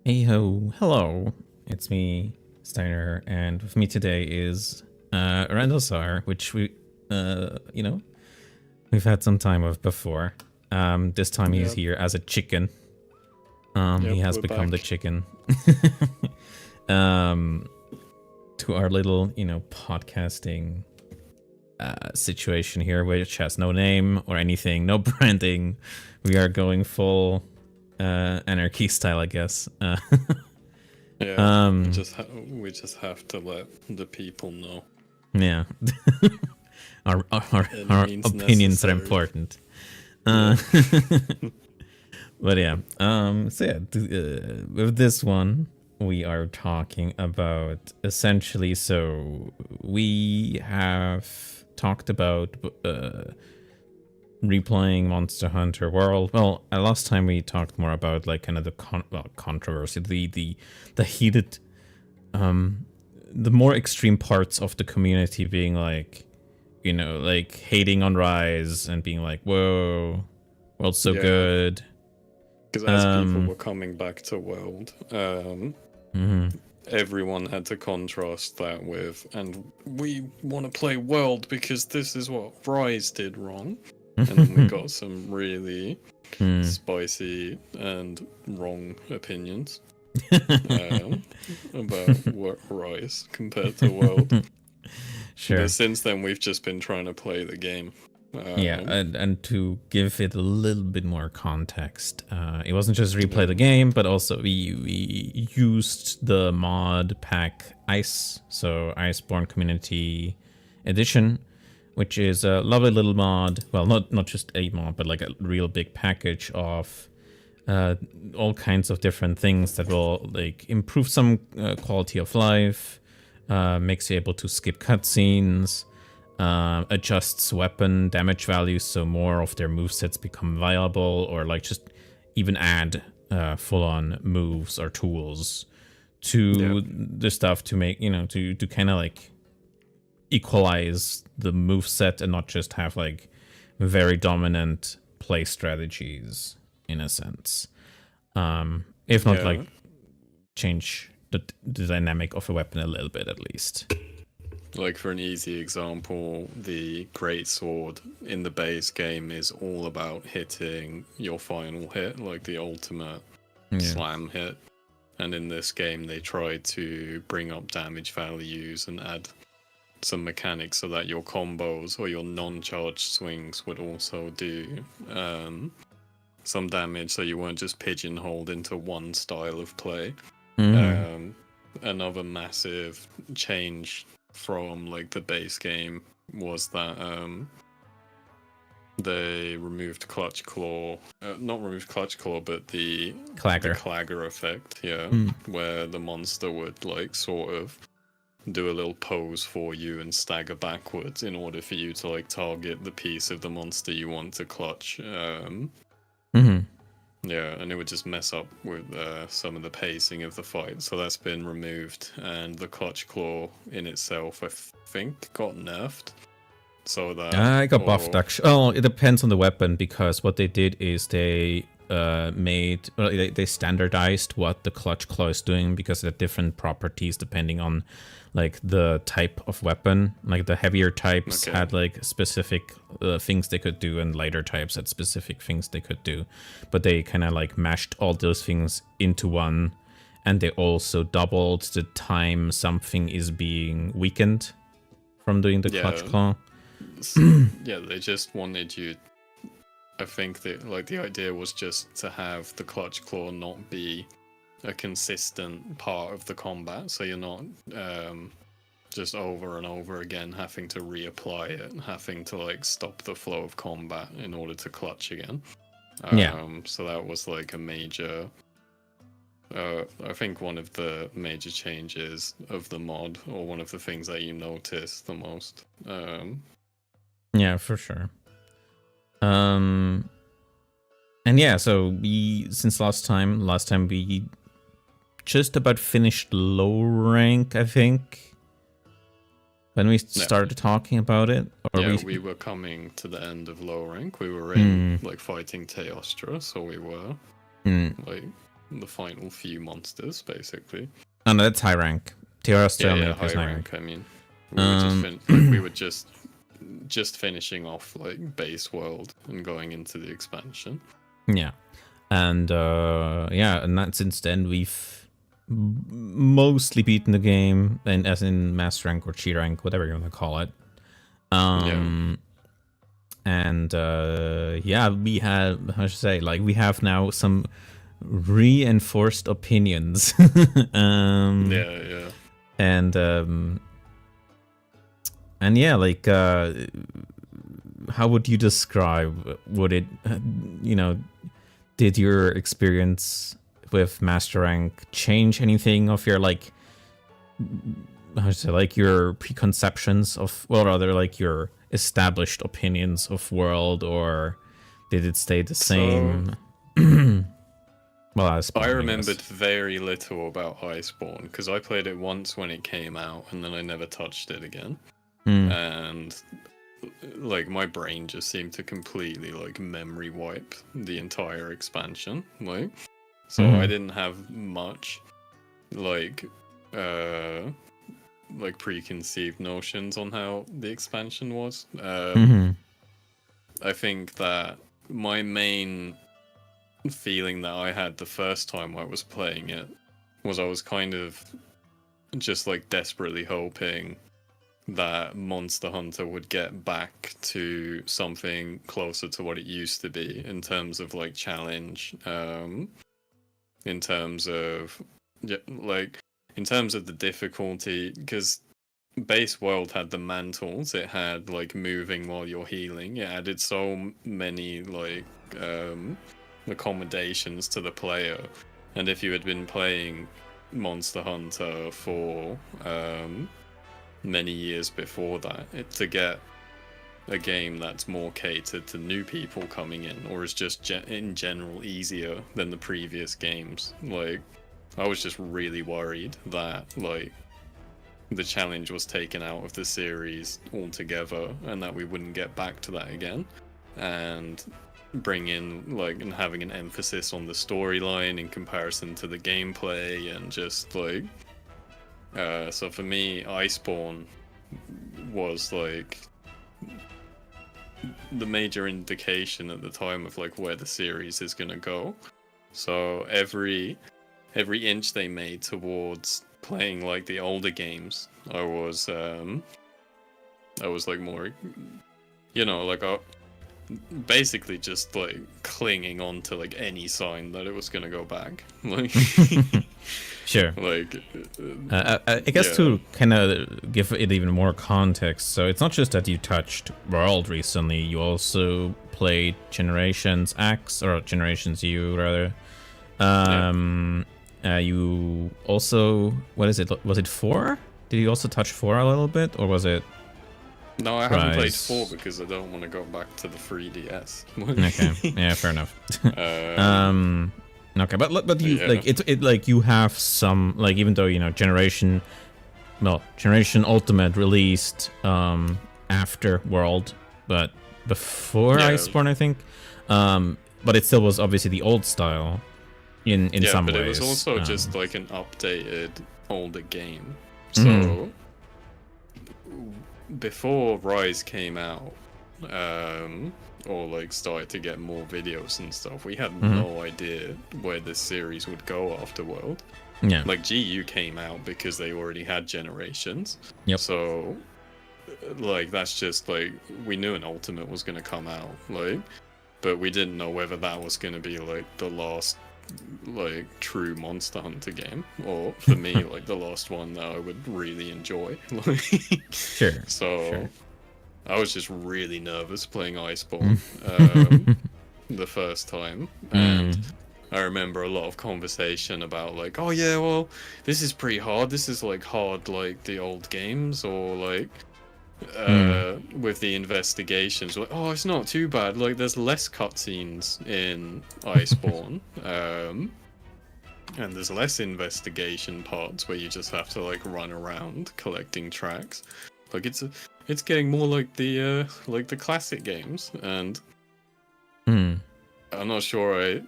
Hey ho, hello. It's me, Steiner, and with me today is Randallsar, which we've had some time of before. This time he's Yep. here as a chicken. He Yep, has we're become the back. chicken. To our little, podcasting situation here, which has no name or anything, no branding. We are going full anarchy style, I guess. Yeah, Um, we just have to let the people know. Yeah. Any Our means opinions are necessary. important. Yeah. But yeah. With this one, we are talking about essentially. So we have talked about replaying Monster Hunter World. Well, last time we talked more about like kind of the controversy, the heated the more extreme parts of the community being like, like hating on Rise and being like, whoa, world's so Yeah, good. because as people Um, were coming back to World, mhm. everyone had to contrast that with, and we want to play World because this is what Rise did wrong. And then we got some really spicy and wrong opinions about what Rise compared to World. But Sure. since then, we've just been trying to play the game. Yeah, and to give it a little bit more context, it wasn't just replay Yeah. the game, but also we used the mod pack Ice, so Iceborne Community Edition, which is a lovely little mod. Well, not just a mod, but like a real big package of all kinds of different things that will like improve some quality of life, makes you able to skip cutscenes, adjusts weapon damage values so more of their movesets become viable, or like just even add full-on moves or tools to the stuff to make to kind of like equalize the move set and not just have like very dominant play strategies in a sense. If not like Yeah. change the dynamic of a weapon a little bit at least. Like, for an easy example, the Great Sword in the base game is all about hitting your final hit, like the ultimate Yeah. slam hit. And in this game, they try to bring up damage values and add some mechanics so that your combos or your non-charged swings would also do some damage, so you weren't just pigeonholed into one style of play. Another massive change from like the base game was that they removed clutch claw, not removed clutch claw, but the clagger effect, where the monster would like sort of do a little pose for you and stagger backwards in order for you to like target the piece of the monster you want to clutch. Yeah, and it would just mess up with some of the pacing of the fight. So that's been removed, and the clutch claw in itself, I think, got nerfed. So that I got buffed actually. Oh, it depends on the weapon, because what they did is they they standardized what the clutch claw is doing, because there are different properties depending on like the type of weapon. Like the heavier types had like specific things they could do, and lighter types had specific things they could do. But they kind of like mashed all those things into one, and they also doubled the time something is being weakened from doing the clutch claw. Yeah, they just wanted you. I think that like the idea was just to have the clutch claw not be a consistent part of the combat, so you're not just over and over again having to reapply it, having to like stop the flow of combat in order to clutch again. So that was like a major. I think one of the major changes of the mod, or one of the things that you notice the most. Yeah, for sure. And yeah, so since last time we just about finished low rank, I think, when we started talking about it. Or we were coming to the end of low rank. We were in like fighting Teostra, so we were like the final few monsters, basically. Oh no, that's high rank. Tiara still Yeah, is high high rank. rank. I mean, we were just finishing off like base world and going into the expansion. Yeah, and since then we've mostly beaten the game, and as in mass rank or Chi rank, whatever you want to call it. And we have, how should I say, like we have now some reinforced opinions. Yeah. And yeah, like how would you describe, would it, did your experience with Master Rank change anything of your, like, how to say, like your preconceptions of, well, rather like your established opinions of world, or did it stay the same? Well, I remembered very little about Iceborne because I played it once when it came out and then I never touched it again. And like my brain just seemed to completely like memory wipe the entire expansion, like, so I didn't have much like preconceived notions on how the expansion was. I think that my main feeling that I had the first time I was playing it was I was kind of just like desperately hoping that Monster Hunter would get back to something closer to what it used to be in terms of like challenge, in terms of the difficulty, because base world had the mantles, it had like moving while you're healing, it added so many like accommodations to the player, and if you had been playing Monster Hunter for many years before that, to get a game that's more catered to new people coming in, or is just in general easier than the previous games, like, I was just really worried that like the challenge was taken out of the series altogether and that we wouldn't get back to that again, and bring in like, and having an emphasis on the storyline in comparison to the gameplay, and just like so for me, Iceborne was like the major indication at the time of like where the series is gonna go. So every inch they made towards playing like the older games, I was like more, like basically just like clinging on to like any sign that it was gonna go back. Like, sure. Like, I guess to kind of give it even more context, so it's not just that you touched World recently, you also played Generations X, or Generations U rather. You also, what is it? Was it 4? Did you also touch 4 a little bit, or was it? No, I haven't played 4 because I don't want to go back to the 3DS. Okay, yeah, fair enough. Okay, but you like it like you have some, like, even though Generation Ultimate released after World, but before Iceborne, I think. But it still was obviously the old style in some ways. Yeah, but it was also just like an updated older game. So before Rise came out, or like started to get more videos and stuff, we had no idea where this series would go after World. Yeah. Like GU came out because they already had Generations. Yep. So like that's just like, we knew an Ultimate was gonna come out, like, but we didn't know whether that was gonna be like the last like true Monster Hunter game, or for me like the last one that I would really enjoy. Sure. So sure. I was just really nervous playing Iceborne the first time, and I remember a lot of conversation about like, oh yeah, well, this is pretty hard, this is like hard like the old games, or like with the investigations, like, oh, it's not too bad, like there's less cutscenes in Iceborne, and there's less investigation parts where you just have to like run around collecting tracks. Like it's getting more like the classic games, and I'm not sure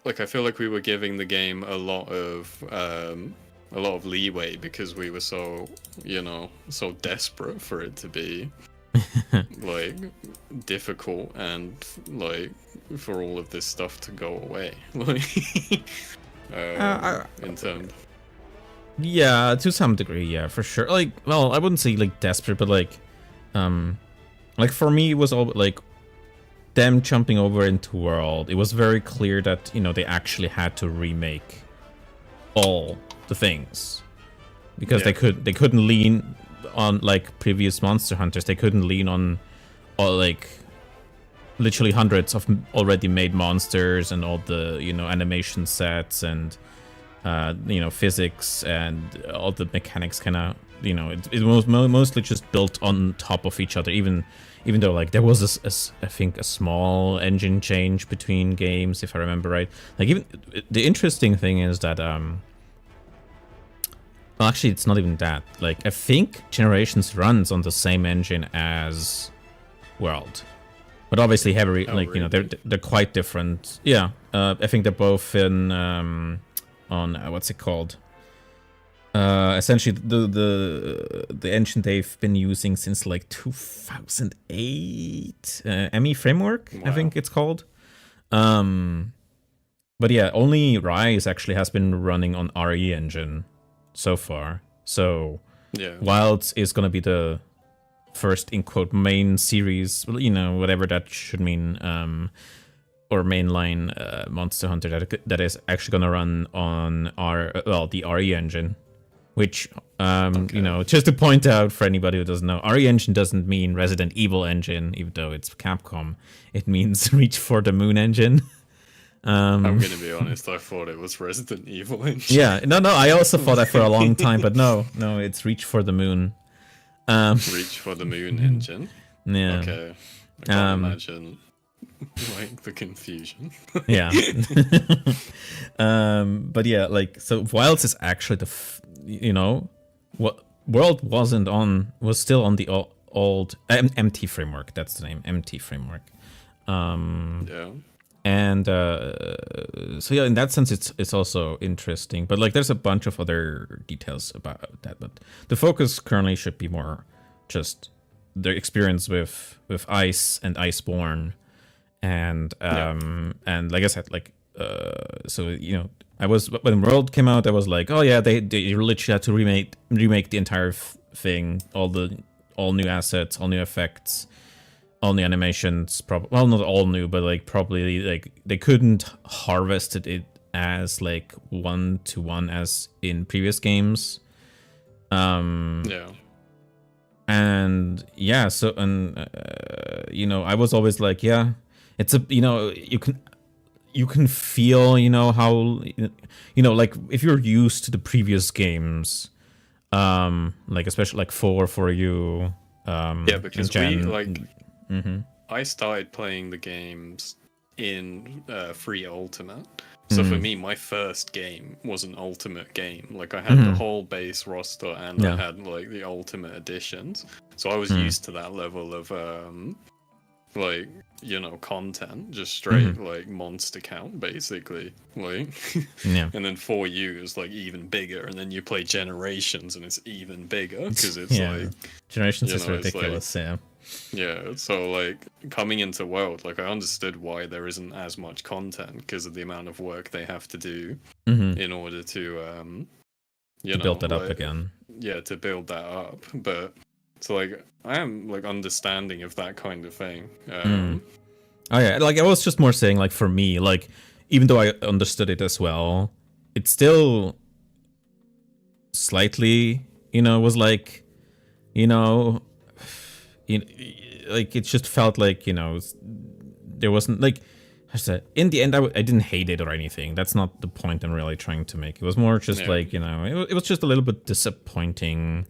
like I feel like we were giving the game a lot of leeway because we were so, so desperate for it to be like difficult and like for all of this stuff to go away. Like in terms. Yeah, to some degree, yeah, for sure. Like, well, I wouldn't say like desperate, but like for me, it was all like them jumping over into World. It was very clear that they actually had to remake all the things because they couldn't lean on like previous Monster Hunters. They couldn't lean on all like literally hundreds of already made monsters and all the animation sets and physics and all the mechanics kind of it was mostly just built on top of each other, even though like there was I think a small engine change between games, if I remember right. Like, even the interesting thing is that well, actually it's not even that. Like, I think Generations runs on the same engine as World, but obviously heavily really? They're quite different. Yeah, I think they're both in on what's it called? Essentially the engine they've been using since like 2008, ME framework. Wow. I think it's called. But yeah, only Rise actually has been running on RE engine so far. So yeah, Wilds is gonna be the first in quote main series, whatever that should mean. Or mainline Monster Hunter that is actually gonna run on the RE engine, which just to point out for anybody who doesn't know, RE engine doesn't mean Resident Evil engine, even though it's Capcom. It means Reach for the Moon engine. I'm gonna be honest, I thought it was Resident Evil engine. Yeah, no, I also thought that for a long time, but no, it's Reach for the Moon. Reach for the Moon engine. Yeah. Okay. I can't imagine. Like the confusion. Yeah. But yeah, like, so Wilds is actually what World was still on the old MT framework. That's the name, MT framework. Yeah. And so yeah, in that sense, it's also interesting. But like, there's a bunch of other details about that. But the focus currently should be more just their experience with Ice and Iceborne. And like I said, like so I was, when World came out, I was like, oh yeah, they literally had to remake the entire thing, all new assets, all new effects, all new animations. Well, not all new, but like probably like they couldn't harvest it as like 1-to-1 as in previous games. Yeah. And yeah, so I was always like, yeah. It's a you can feel how like if you're used to the previous games, like especially like 4 for you, yeah, because mm-hmm. I started playing the games in free Ultimate, so for me my first game was an Ultimate game. Like, I had the whole base roster and I had like the Ultimate editions, so I was used to that level of like content, just straight like monster count basically, like yeah. And then 4U is like even bigger, and then you play Generations and it's even bigger because it's like Generations is ridiculous. Like, yeah, so like coming into World, like I understood why there isn't as much content because of the amount of work they have to do in order to build that up again. Yeah, to build that up. But so like I am like understanding of that kind of thing. Oh yeah, like I was just more saying, like, for me, like, even though I understood it as well, it still slightly, was like, like it just felt like, there wasn't like, I said, in the end, I didn't hate it or anything. That's not the point I'm really trying to make. It was more just like, it was just a little bit disappointing,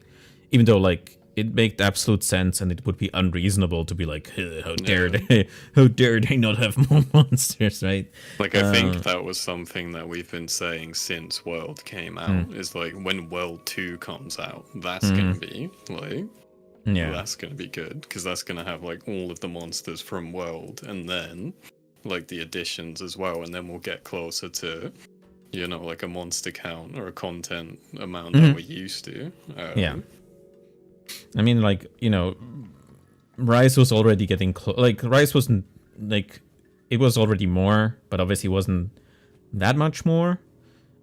even though like it made absolute sense, and it would be unreasonable to be like, how dare they not have more monsters, right? Like, I think that was something that we've been saying since World came out, is like, when World 2 comes out, that's gonna be like, that's gonna be good, because that's gonna have like all of the monsters from World, and then like the additions as well, and then we'll get closer to, you know, like a monster count or a content amount that we're used to. Yeah. I mean, like, you know, Rise was already getting close. Like, Rise wasn't, like, it was already more, but obviously wasn't that much more.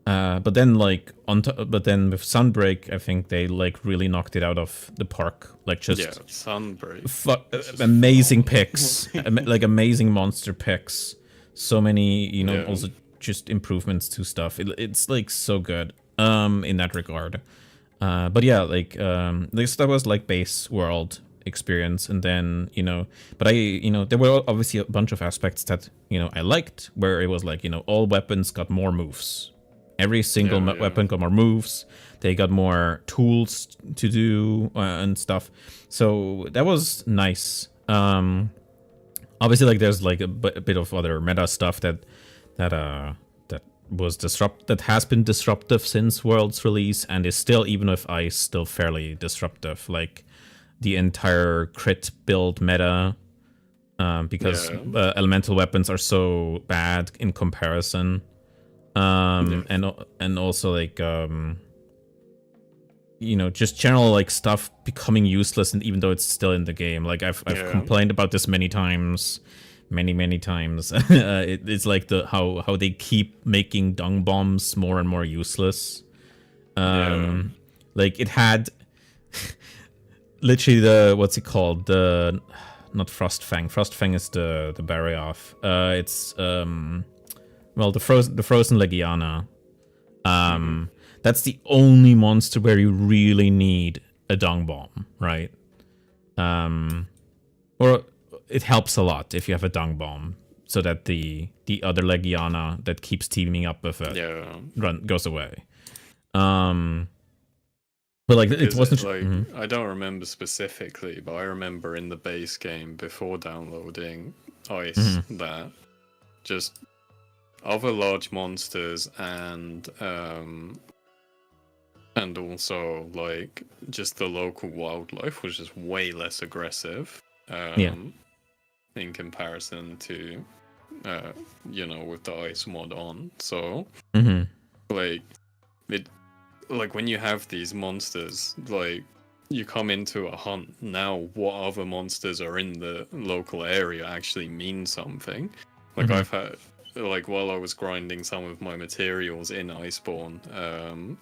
But then, like, but then with Sunbreak, I think they, like, really knocked it out of the park. Like, just... Yeah, Sunbreak. Amazing picks. Like, amazing monster picks. So many, you know, also just improvements to stuff. It's, like, so good in that regard. But yeah, like, that was, like, base world experience, and then, you know, but you know, there were obviously a bunch of aspects that, you know, I liked, where it was like, you know, all weapons got more moves. Every single weapon got more moves. They got more tools to do and stuff. So that was nice. Obviously, like, there's like a bit of other meta stuff that has been disruptive since World's release, and is still, even with Ice, still fairly disruptive. Like the entire crit build meta, because elemental weapons are so bad in comparison. And also, like, you know, just general, like, stuff becoming useless, and even though it's still in the game. Like, I've complained about this many times. Many times. It's like how they keep making dung bombs more and more useless. Like, it had literally what's it called? Not Frostfang. Frostfang is the Barioth. It's well, the frozen Legiana. That's the only monster where you really need a dung bomb, right? Or it helps a lot if you have a dung bomb, so that the other Legiana that keeps teaming up with it goes away. But like, it wasn't like I don't remember specifically, but I remember in the base game before downloading Ice that just other large monsters and also, like, just the local wildlife was just way less aggressive in comparison to you know, with the Ice mod on. So like, it, like, when you have these monsters, like, you come into a hunt, now what other monsters are in the local area actually mean something. Like, I've had, like, while I was grinding some of my materials in Iceborne,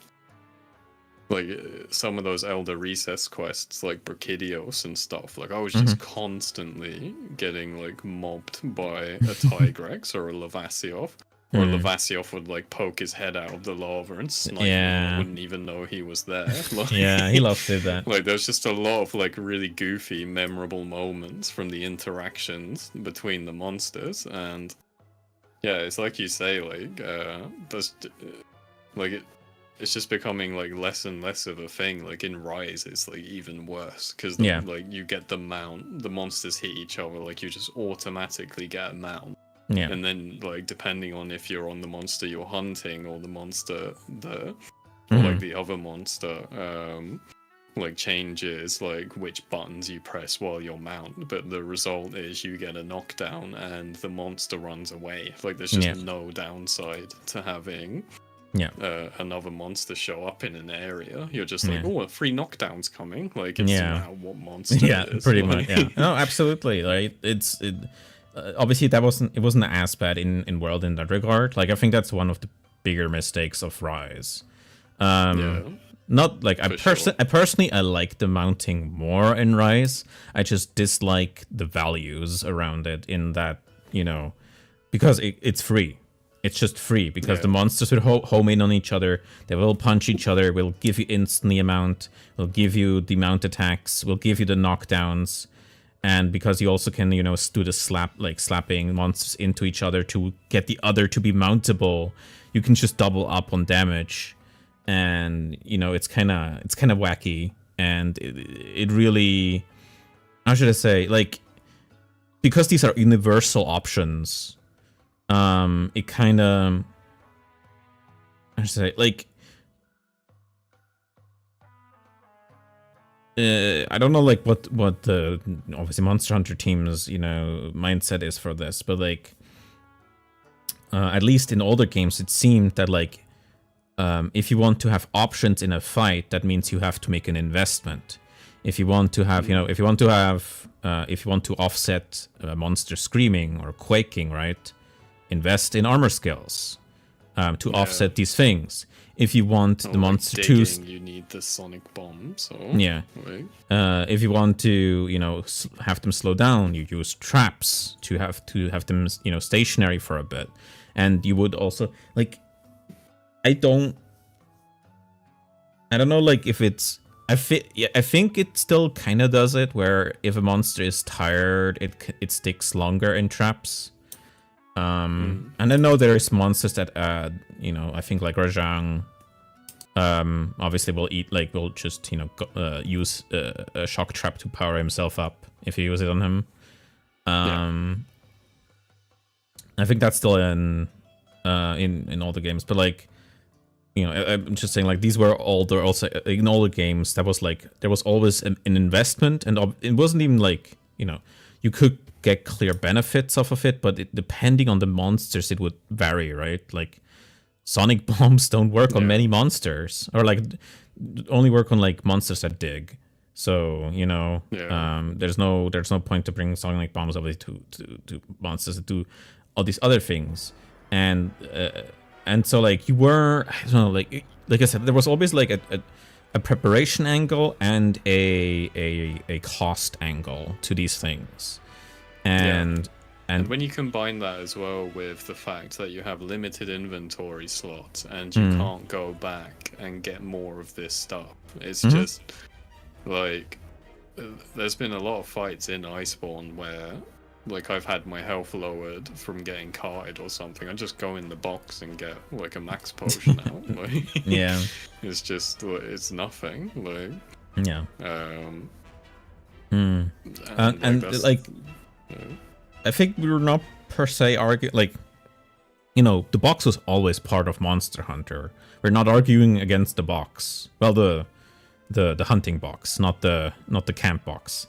like, some of those Elder Recess quests, like Brachydios and stuff, like, I was just constantly getting, like, mobbed by a Tigrex or a Lavasioth. Or Lavasioth would, like, poke his head out of the lava and snipe me, and I wouldn't even know he was there. Like, he loves to do that. Like, there's just a lot of, like, really goofy, memorable moments from the interactions between the monsters, and yeah, it's like you say, like, there's, like, it's just becoming, like, less and less of a thing. Like, in Rise, it's, like, even worse, because like, you get the mount, the monsters hit each other, like, you just automatically get a mount. Yeah. And then, like, depending on if you're on the monster you're hunting or the monster or like the other monster, like, changes, like, which buttons you press while you're mount, but the result is you get a knockdown and the monster runs away. Like, there's just no downside to having another monster show up in an area. You're just like, oh, a free knockdown's coming. Like, it's now what monster it is. Pretty like... much. Yeah. No, absolutely. Like, obviously it wasn't as bad in World in that regard. Like, I think that's one of the bigger mistakes of Rise. Not like I personally I like the mounting more in Rise. I just dislike the values around it, in that, you know, because it's free. It's just free, because the monsters will home in on each other. They will punch each other. Will give you instantly a mount. Will give you the mount attacks. Will give you the knockdowns. And because you also can, you know, do the slapping monsters into each other to get the other to be mountable, you can just double up on damage. And, you know, it's kind of wacky, and it really, how should I say, like, because these are universal options, it kind of, how should I say, like, I don't know, like, what the obviously Monster Hunter team's, you know, mindset is for this, but, like, at least in older games, it seemed that like if you want to have options in a fight, that means you have to make an investment. If you want to have, if you want to offset a monster screaming or quaking, right? Invest in armor skills to offset these things. If you want the monster to, you need the sonic bomb. So right. If you want to, have them slow down, you use traps to have them, stationary for a bit. And you would also like, I don't know, like if it's. I think it still kind of does it, where if a monster is tired, it sticks longer in traps. And I know there is monsters that, I think like Rajang, obviously will just, use a shock trap to power himself up if you use it on him. I think that's still in all the games, but like, I'm just saying, like, these were also in all the games. That was like there was always an investment, and it wasn't even like you could get clear benefits off of it, but depending on the monsters, it would vary, right? Like sonic bombs don't work on many monsters, or like only work on like monsters that dig. So there's no point to bring sonic bombs over to monsters that do all these other things, and so like you were, I don't know, like I said, there was always like a preparation angle and a cost angle to these things, and when you combine that as well with the fact that you have limited inventory slots and you can't go back and get more of this stuff, it's just like there's been a lot of fights in Iceborne where like I've had my health lowered from getting carted or something. I just go in the box and get like a max potion out. Like, it's just it's nothing. Like I think we were not per se arguing, like, the box was always part of Monster Hunter. We're not arguing against the box. Well, the hunting box, not the camp box.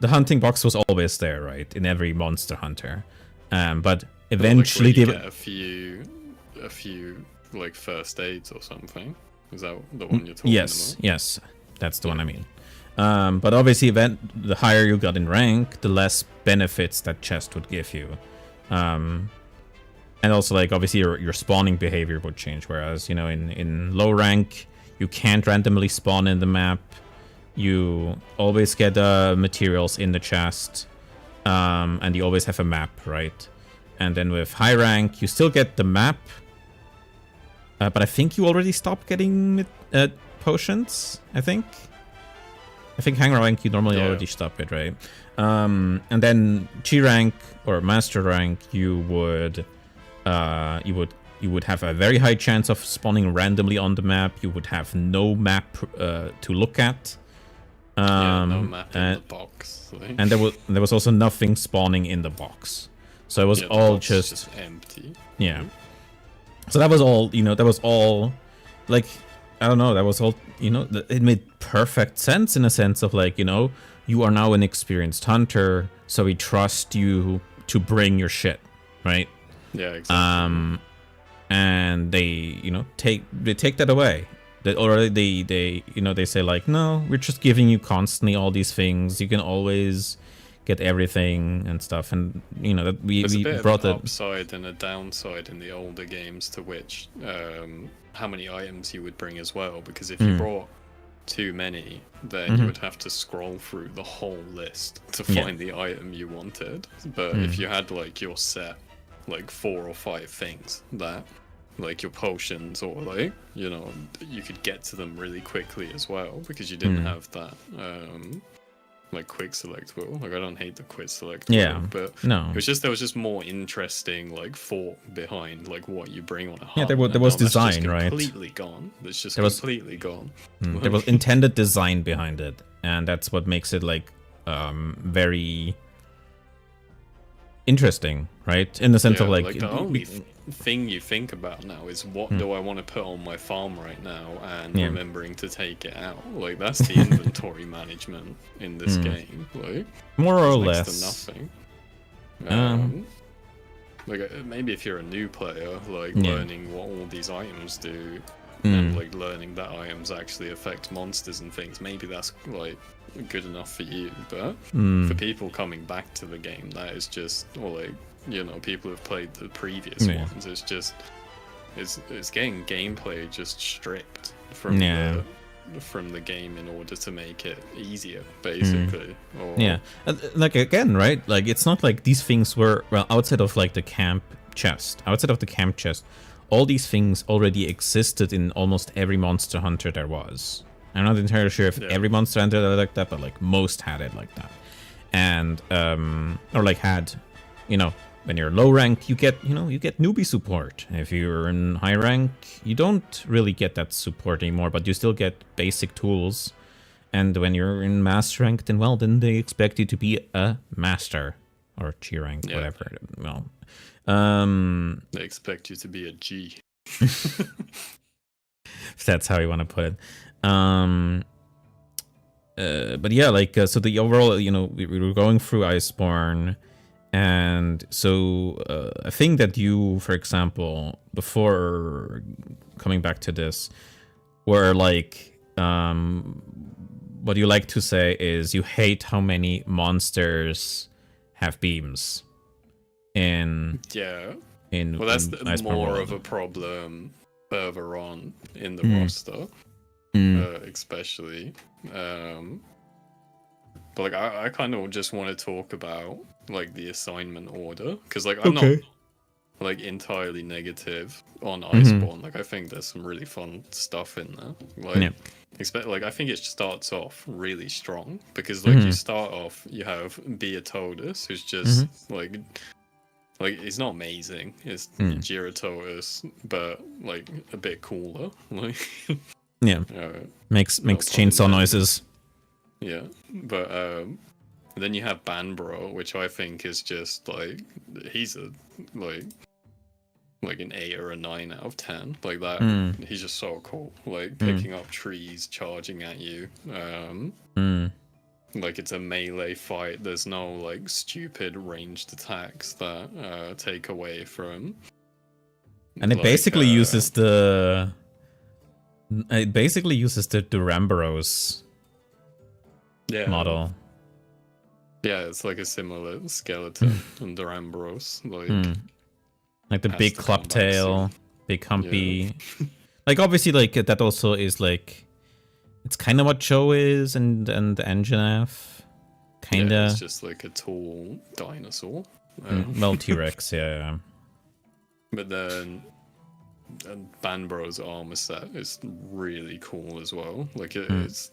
The hunting box was always there, right, in every Monster Hunter. But eventually like, you get a few like first aids or something. Is that the one you're talking about? Yes, that's the one I mean. But obviously, the higher you got in rank, the less benefits that chest would give you. And also, like, obviously, your spawning behavior would change. Whereas, in low rank, you can't randomly spawn in the map. You always get materials in the chest, and you always have a map, right? And then with high rank, you still get the map, but I think you already stopped getting potions. I think high rank you normally already stop it, right? And then G rank or master rank, you would have a very high chance of spawning randomly on the map. You would have no map to look at. No map in the box. And there was also nothing spawning in the box, so it was all just empty. Yeah. So that was all. That was all. Like, I don't know. That was all. It made perfect sense in a sense of like, you are now an experienced hunter, so we trust you to bring your shit, right? Yeah, exactly. And they take that away. They say like, no, we're just giving you constantly all these things. You can always get everything and stuff. And that we brought an upside and a downside in the older games to which how many items you would bring as well. Because if you brought too many, then you would have to scroll through the whole list to find the item you wanted. But if you had like your set, like 4 or 5 things that, like your potions, or like you could get to them really quickly as well, because you didn't have that like quick select wheel. Like, I don't hate the quick select wheel, but no, it was just there was just more interesting like thought behind like what you bring on a hunt. Yeah, there was design, right? Completely gone. It's just completely gone. There was intended design behind it, and that's what makes it like very interesting, right? In the sense of like the only thing you think about now is what do I want to put on my farm right now, and remembering to take it out. Like, that's the inventory management in this game. Like, more or next less to nothing. like maybe if you're a new player, like Yeah. learning what all these items do, Mm. and like learning that items actually affect monsters and things, maybe that's like good enough for you. But for people coming back to the game, that is just, or like, you know, people who've played the previous Yeah. ones, it's just it's getting gameplay just stripped from the game in order to make it easier, basically. Or, Yeah, like again, right? Like it's not like these things were, well, outside of like the camp chest, all these things already existed in almost every Monster Hunter there was. I'm not entirely sure if every Monster Hunter had it like that, but like most had it like that. And or like had, you know, when you're low rank, you get newbie support. If you're in high rank, you don't really get that support anymore, but you still get basic tools. And when you're in master rank, then they expect you to be a master or G rank, whatever. Well, they expect you to be a G. if that's how you want to put it. But yeah, like so the overall, you know, we were going through Iceborne, and so a thing that you, for example, before coming back to this, were like what you like to say is you hate how many monsters have beams in well, that's in more World. of a problem further on in the roster, especially. But like I kind of just want to talk about like the assignment order, because like I'm not like entirely negative on Iceborne. Like I think there's some really fun stuff in there. Like like I think it starts off really strong, because like you start off, you have Beatotus, who's just like he's not amazing. It's Giratotus, but like a bit cooler. Like makes chainsaw noises. Yeah, but then you have Banbro, which I think is just like he's a like an 8 or a 9 out of 10. Like that, he's just so cool. Like picking up trees, charging at you. Like it's a melee fight. There's no like stupid ranged attacks that take away from. And it basically uses the. It basically uses the Duramboros model. Yeah, it's like a similar skeleton and Duramboros. Like the big club tail, big humpy. Like obviously, like that also is like, it's kind of what Joe is and Anjanath, kind of. Yeah, it's just like a tall dinosaur. Well, T-Rex, yeah. But then Banbro's armor set is really cool as well. Like it's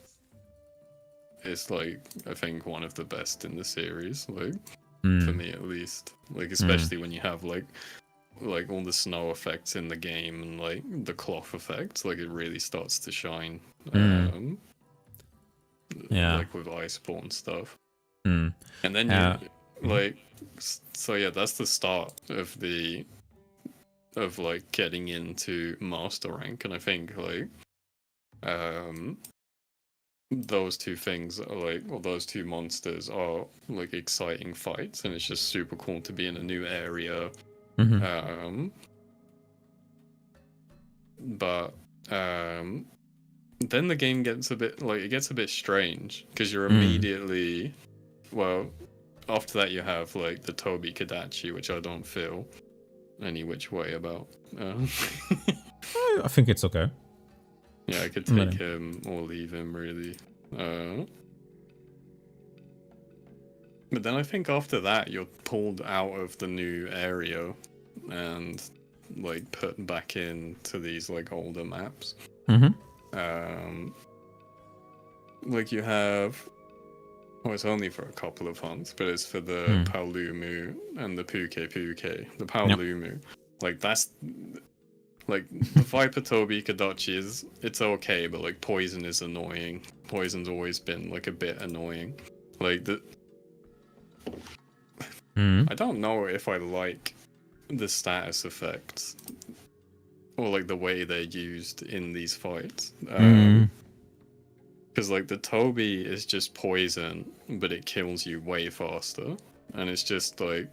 like I think one of the best in the series. Like for me at least. Like especially when you have like all the snow effects in the game and like the cloth effects, like it really starts to shine. Like with Iceborne stuff. And then you like, so yeah, that's the start of like getting into master rank, and I think like those two things are like, well, those two monsters are like exciting fights, and it's just super cool to be in a new area. But then the game gets a bit strange, because you're immediately, well, after that you have like the Toby Kadachi, which I don't feel any which way about. I think it's okay. Yeah, I could take him or leave him, really. But then I think after that you're pulled out of the new area and like put back into these like older maps. Like you have, well, it's only for a couple of hunts, but it's for the Paolumu and the Puke. The Paolumu, like that's like the Viper Toby Kadachi is, it's okay, but like poison is annoying. Poison's always been like a bit annoying. Like I don't know if I like the status effects or like the way they're used in these fights. Because like the Toby is just poison, but it kills you way faster, and it's just like,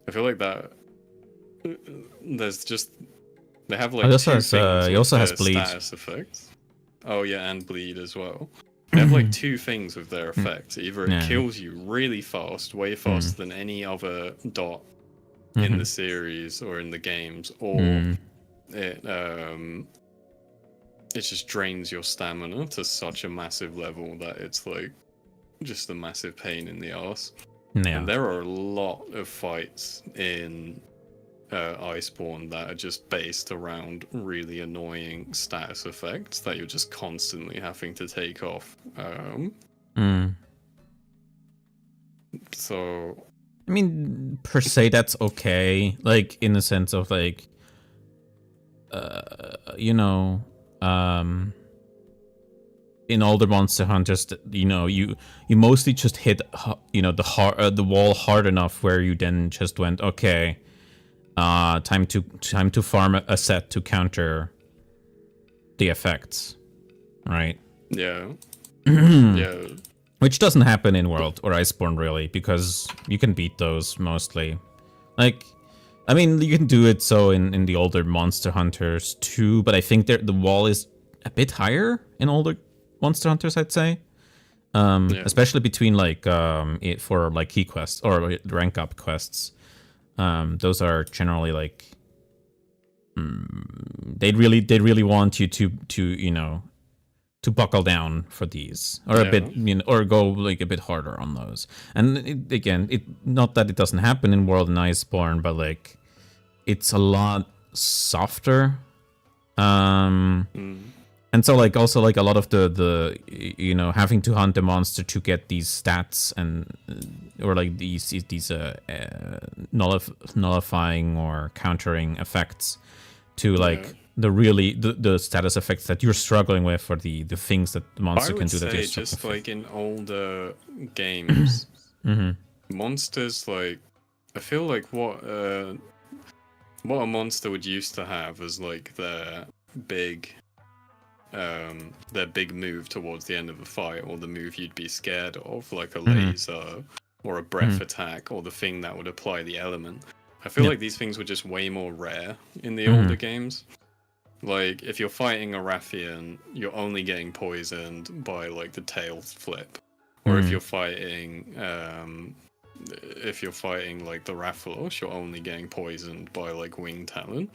I feel like that there's just they have Oh, like two things he with also has their bleed. status effects. Oh yeah, and bleed as well. They have like two things with their effects. Either it Yeah. kills you really fast, way faster than any other dot in the series or in the games, or it just drains your stamina to such a massive level that it's like just a massive pain in the ass. Yeah. And there are a lot of fights in Iceborne that are just based around really annoying status effects that you're just constantly having to take off. So, I mean, per se, that's okay. Like, in the sense of like, you know, in older Monster Hunters, you know, you mostly just hit, you know, the wall hard enough where you then just went, okay, time to farm a set to counter the effects, right? yeah. Yeah. Which doesn't happen in World or Iceborne, really, because you can beat those mostly. Like, I mean, you can do it so in the older Monster Hunters too, but I think the wall is a bit higher in older Monster Hunters, I'd say. Especially between like for like key quests or rank up quests. Those are generally like they'd really want you to you know, to buckle down for these, or a bit, you know, or go like a bit harder on those. And again, not that it doesn't happen in World and Iceborne, but like it's a lot softer. And so like also like a lot of the you know, having to hunt a monster to get these stats and or like these nullifying or countering effects to like the status effects that you're struggling with, for the things that the monster can do that you're struggling just with. like in older games, monsters, like I feel like what a monster would used to have as like their big move towards the end of a fight, or the move you'd be scared of, like a laser or a breath attack, or the thing that would apply the element. I feel like these things were just way more rare in the older games. Like, if you're fighting a Rathian, you're only getting poisoned by, like, the tail flip. Or if you're fighting, like, the Rathalos, you're only getting poisoned by, like, Wing Talon.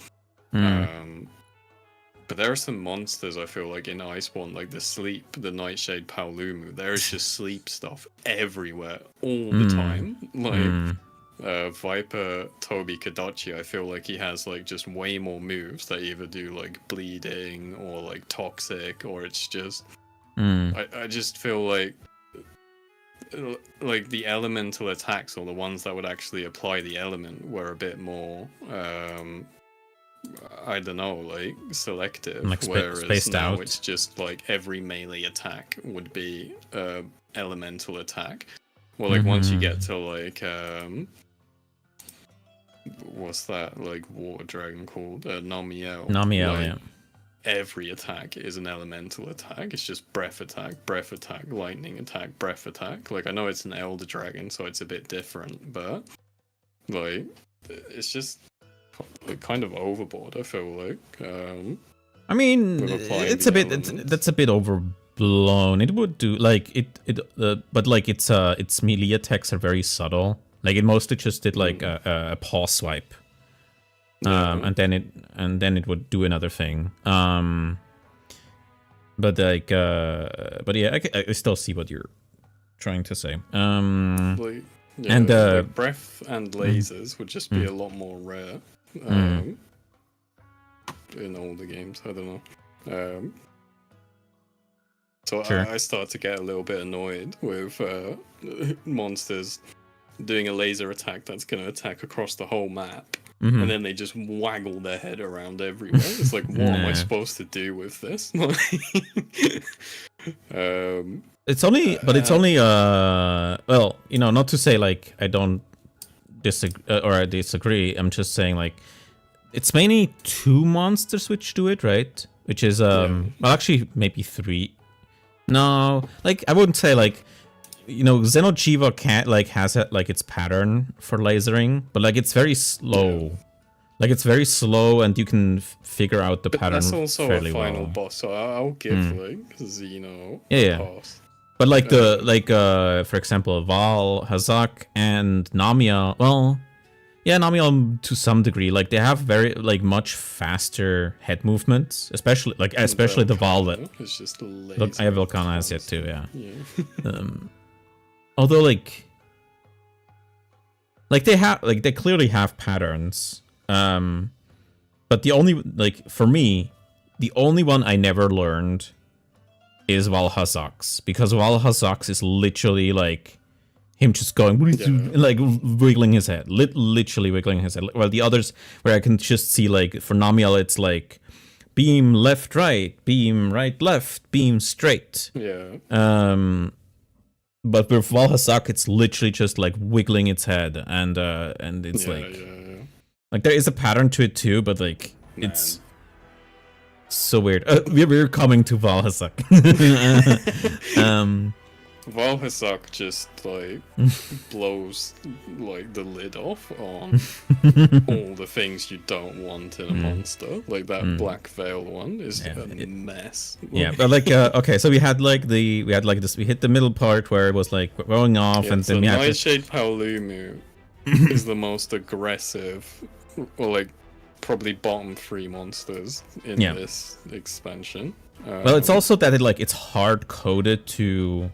But there are some monsters, I feel like, in Iceborne, like the Nightshade Paolumu. There is just sleep stuff everywhere, all the time. Like, Viper Toby Kadachi, I feel like he has like just way more moves that either do like bleeding or like toxic, or it's just I just feel like the elemental attacks, or the ones that would actually apply the element, were a bit more I don't know, like selective, like whereas spaced now out. it's just like every melee attack would be elemental attack. Well, like once you get to like what's that, like water dragon called Namiel? Namiel, like, yeah. Every attack is an elemental attack. It's just breath attack, lightning attack, breath attack. Like, I know it's an elder dragon, so it's a bit different, but like it's just like kind of overboard, I feel like. I mean, it's a bit that's a bit overblown. It would do like but like its melee attacks are very subtle. Like, it mostly just did like a paw swipe, and then it would do another thing. But like, but yeah, I still see what you're trying to say. Like, yeah, and like breath and lasers would just be a lot more rare in older games. I don't know. So Sure. I start to get a little bit annoyed with monsters doing a laser attack that's going to attack across the whole map, and then they just waggle their head around everywhere. It's like, what am I supposed to do with this? It's only, but it's only, well, you know, not to say like I don't disagree or I disagree. I'm just saying like it's mainly 2 monsters which do it, right? Which is well, actually maybe 3. No, like I wouldn't say like, you know, Xenojiva has like its pattern for lasering, but like it's very slow. Like it's very slow, and you can figure out the But pattern that's also fairly a final well. boss, so I'll give like Xeno Yeah. a pass. But like for example, Val, Hazak, and Namia. Well, yeah, Namia to some degree. Like they have very like much faster head movements, especially the Val. That It's just look, I have Volcana as yet too. Yeah. Yeah. Although like they clearly have patterns. But the only for me, the only one I never learned is Valhazak's, because Valhazak's is literally like him just going like wiggling his head, literally wiggling his head. Well, the others where I can just see like for Namiel it's like beam left right, beam right left, beam straight. Yeah. But with Valhazak it's literally just like wiggling its head, and it's like there is a pattern to it too, but like it's so weird. We're coming to Valhazak. Valhazak just like blows like the lid off on all the things you don't want in a monster. Like that Black Veil one is a mess. Yeah, but like okay, so we hit the middle part where it was like going off, and so then we had Nightshade Paolumu is the most aggressive, or like probably bottom 3 monsters in this expansion. Well, it's also that it's hard coded to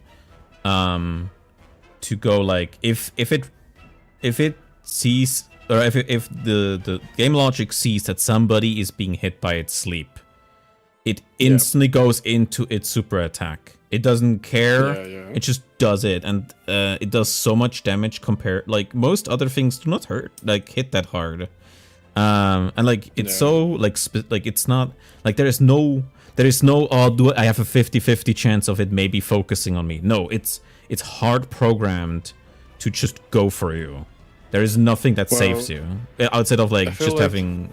go like if it sees, or if the game logic sees that somebody is being hit by its sleep, it instantly goes into its super attack. It doesn't care. It just does it, and it does so much damage compared, like most other things do not hit that hard. And like it's so like it's not like there is no I have a 50-50 chance of it maybe focusing on me. No, it's hard programmed to just go for you. There is nothing that saves you outside of like just having.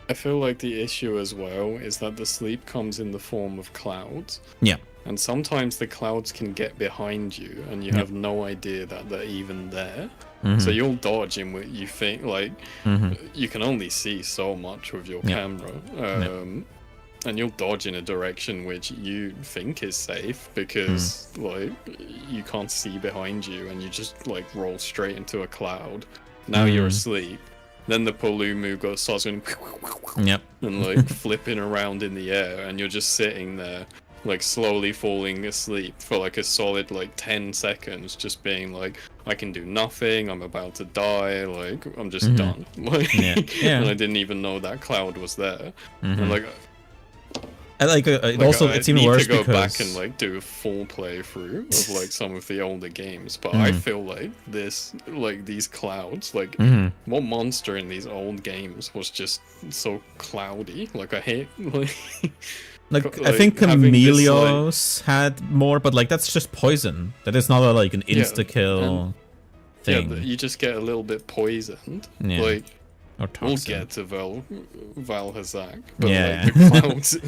I feel like the issue as well is that the sleep comes in the form of clouds. Yeah. And sometimes the clouds can get behind you, and you have no idea that they're even there. So you'll dodge in what you think, like, you can only see so much with your camera. And you'll dodge in a direction which you think is safe, because, like, you can't see behind you, and you just, like, roll straight into a cloud. Now you're asleep. Then the Paolumu starts going and, like, flipping around in the air, and you're just sitting there, like slowly falling asleep for like a solid like 10 seconds, just being like, I can do nothing, I'm about to die, like I'm just done. Like, and I didn't even know that cloud was there. And like it's even worse to go because back and like do a full playthrough of like some of the older games, but I feel like these clouds, like what monster in these old games was just so cloudy. Like I hate like I think Chameleos had more, but like that's just poison. That is not an insta kill thing. Yeah, you just get a little bit poisoned. Yeah. Like we'll get to Valhazak, but like the clouds,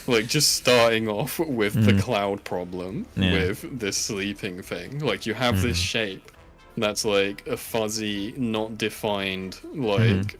like just starting off with the cloud problem with this sleeping thing. Like you have this shape that's like a fuzzy, not defined, like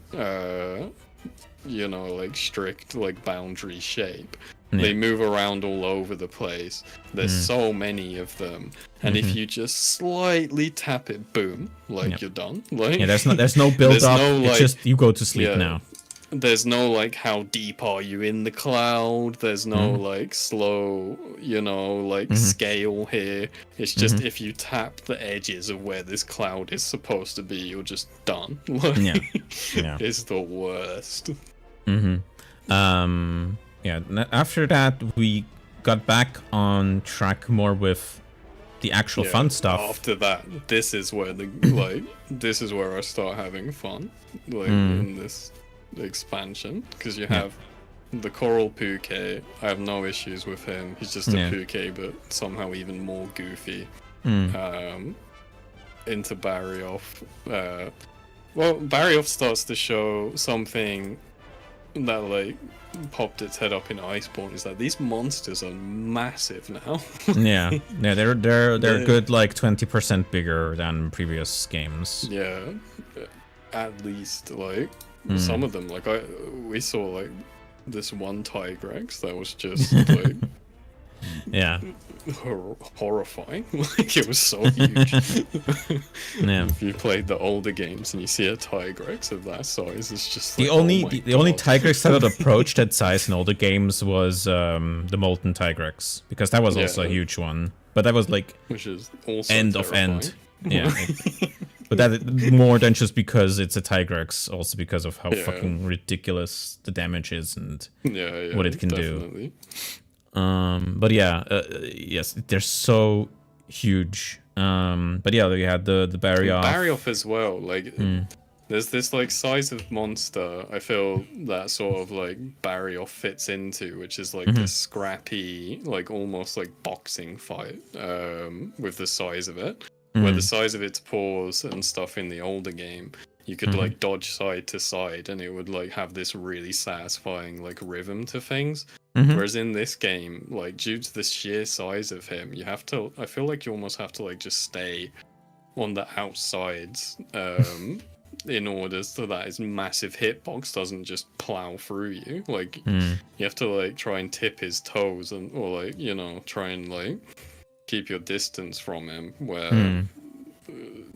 you know, like strict like boundary shape. They move around all over the place. There's so many of them, and if you just slightly tap it, boom, like you're done. Like there's no build up. It's just you go to sleep now. There's no like how deep are you in the cloud. There's no like slow, you know, like scale here. It's just if you tap the edges of where this cloud is supposed to be, you're just done. Like, it's the worst. Yeah, after that, we got back on track more with the actual fun stuff. After that, this is where this is where I start having fun, like in this expansion, because you have the Coral Puke. I have no issues with him. He's just a Puke, but somehow even more goofy. Into Barioth. Well, Barioth starts to show something that like popped its head up in Iceborne, is that these monsters are massive now. they're good, like 20% bigger than previous games. Yeah, at least like some of them. Like we saw like this one Tigrex that was just like Yeah. horrifying. Like it was so huge. Yeah. If you played the older games and you see a Tigrex of that size, it's just The like, only oh my the only God. Tigrex that had approached that size in older games was the Molten Tigrex, because that was also a Yeah. huge one. But that was like Which is also end terrifying. of end. Yeah. But that more than just because it's a Tigrex, also because of how Yeah. fucking ridiculous the damage is and Yeah, what it can definitely. do. But yeah, yes, they're so huge. But yeah, they had the Barrioff. Barrioff as well. Like, there's this like size of monster. I feel that sort of like Barrioff fits into, which is like this scrappy, like almost like boxing fight. With the size of it, where the size of its paws and stuff in the older game, you could like dodge side to side, and it would like have this really satisfying like rhythm to things. Whereas in this game, like due to the sheer size of him, you have to. I feel like you almost have to like just stay on the outsides in order so that his massive hitbox doesn't just plow through you. Like you have to like try and tip his toes and or like try and like keep your distance from him. Where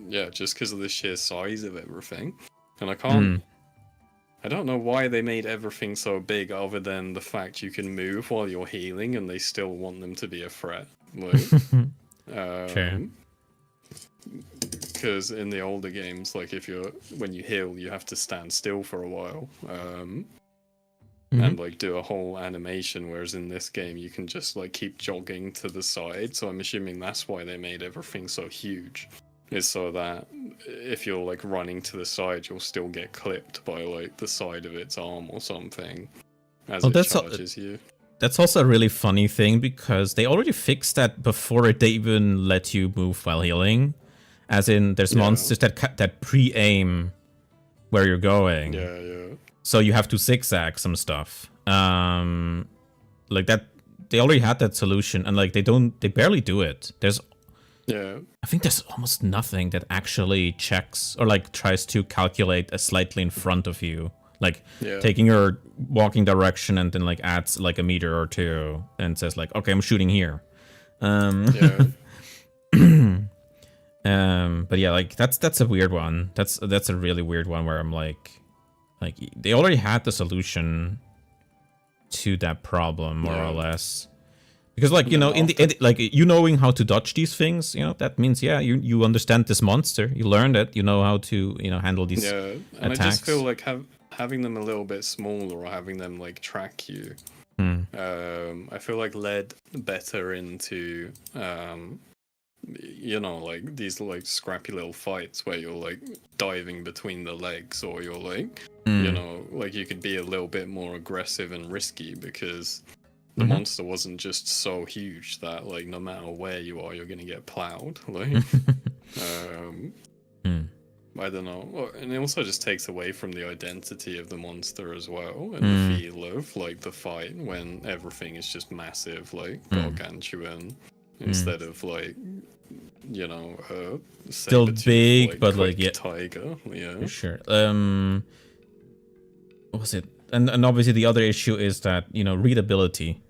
yeah, just because of the sheer size of everything, and I can't. I don't know why they made everything so big, other than the fact you can move while you're healing, and they still want them to be a threat. Like, Sure. because in the older games, like when you heal, you have to stand still for a while, and like do a whole animation. Whereas in this game, you can just like keep jogging to the side. So I'm assuming that's why they made everything so huge. Is so that if you're like running to the side, you'll still get clipped by like the side of its arm or something as it charges you. That's also a really funny thing, because they already fixed that before they even let you move while healing. As in, there's monsters that pre-aim where you're going. Yeah. So you have to zigzag some stuff. Like that, they already had that solution, and like they barely do it. I think there's almost nothing that actually checks or like tries to calculate a slightly in front of you, like taking your walking direction and then like adds like a meter or two and says like, okay, I'm shooting here. But yeah, like that's a weird one. That's a really weird one where I'm like they already had the solution to that problem more or less. Because, like, in the like, knowing how to dodge these things, that means, you understand this monster. You learned it. You know how to, handle these attacks. And I just feel like having them a little bit smaller or having them, like, track you, I feel like led better into, like, these, like, scrappy little fights where you're, like, diving between the legs, or you're, like, like, you could be a little bit more aggressive and risky, because the monster wasn't just so huge that, like, no matter where you are, you're gonna get plowed. Like, I don't know. And it also just takes away from the identity of the monster as well, and the feel of, like, the fight when everything is just massive, like, gargantuan, instead of, like, still big, but, like, tiger. Yeah. For sure. What was it? And obviously the other issue is that, readability.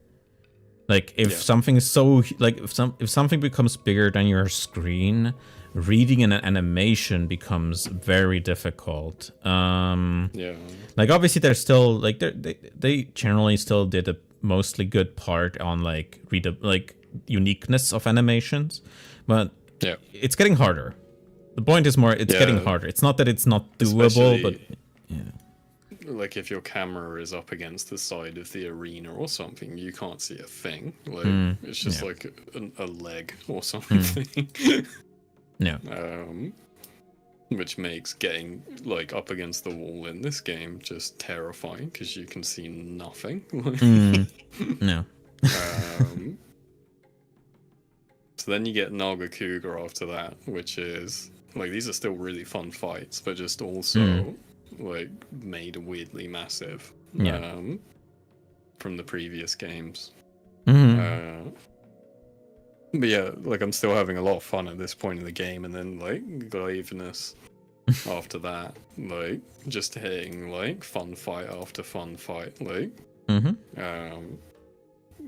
Like, if something is so, like, if something becomes bigger than your screen, reading an animation becomes very difficult. Like, obviously they're still, like, they generally still did a mostly good part on, like, uniqueness of animations, but it's getting harder. The point is more, it's getting harder. It's not that it's not doable, but like, if your camera is up against the side of the arena or something, you can't see a thing. Like, it's just like a leg or something. Which makes getting, like, up against the wall in this game just terrifying, because you can see nothing. So then you get Naga Cougar after that, which is, like, these are still really fun fights, but just also like made weirdly massive from the previous games. But yeah, like, I'm still having a lot of fun at this point in the game, and then, like, Glavenus after that, like just hitting like fun fight after fun fight, like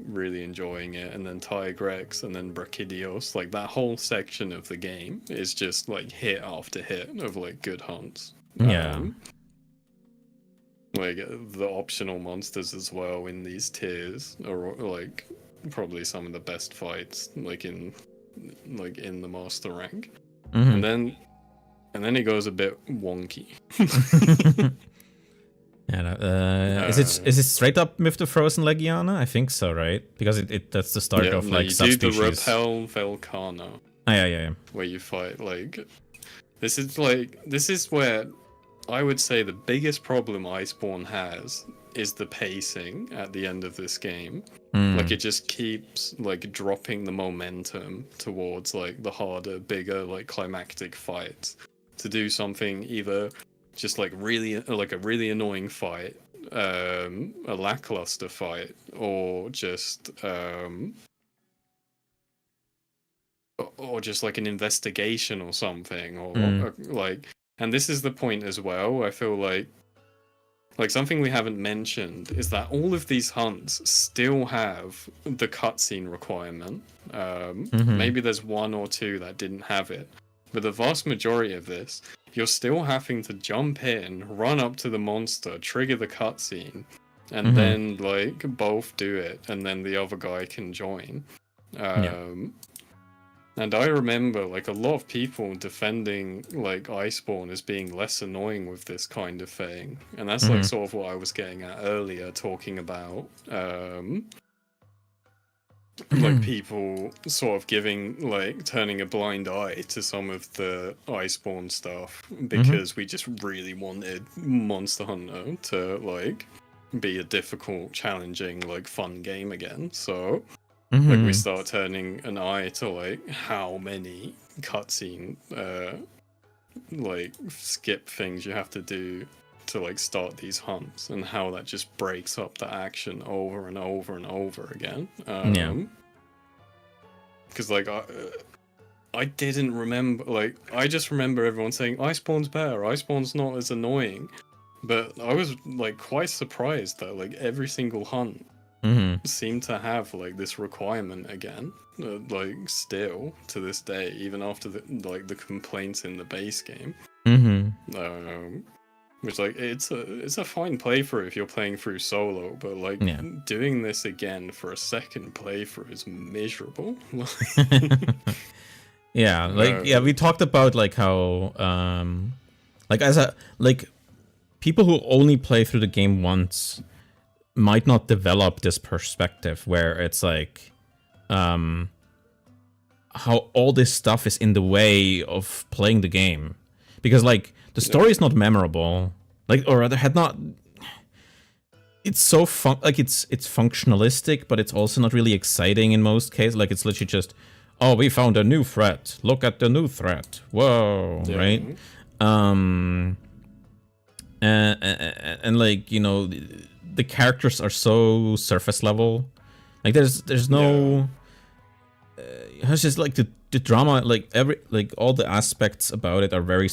really enjoying it. And then Tigrex and then Brachydios, like that whole section of the game is just like hit after hit of like good hunts. Yeah. Like the optional monsters as well in these tiers are like probably some of the best fights like in the master rank. And then it goes a bit wonky. Is it straight up with the Frozen Legiana? I think so, right? Because that's the start of like you subspecies. do the Repel Velcana. Oh, yeah. Where you fight like this is where I would say the biggest problem Iceborne has is the pacing at the end of this game. Like it just keeps like dropping the momentum towards like the harder, bigger, like climactic fights. To do something either just like really like a really annoying fight, a lackluster fight, or just like an investigation or something, or like. And this is the point as well. I feel like something we haven't mentioned is that all of these hunts still have the cutscene requirement. Maybe there's one or two that didn't have it, but the vast majority of this, you're still having to jump in, run up to the monster, trigger the cutscene, and then like both do it, and then the other guy can join. And I remember like a lot of people defending like Iceborne as being less annoying with this kind of thing. And that's like sort of what I was getting at earlier, talking about like people sort of turning a blind eye to some of the Iceborne stuff because we just really wanted Monster Hunter to like be a difficult, challenging, like fun game again. So like we start turning an eye to like how many cutscene like skip things you have to do to like start these hunts, and how that just breaks up the action over and over and over again. Because like I didn't remember, like I just remember everyone saying Iceborne's better, Iceborne's not as annoying, but I was like quite surprised that like every single hunt seem to have like this requirement again, like still to this day, even after the complaints in the base game. Which like it's a fine playthrough if you're playing through solo, but like doing this again for a second playthrough is miserable. We talked about like how like as a like people who only play through the game once might not develop this perspective where it's like how all this stuff is in the way of playing the game, because like the story is not memorable, like, or rather had not, it's so it's functionalistic, but it's also not really exciting in most cases. Like it's literally just, oh, we found a new threat, look at the new threat, whoa, right? And like, you know, the characters are so surface level. Like there's no it's just like the drama, like all the aspects about it are very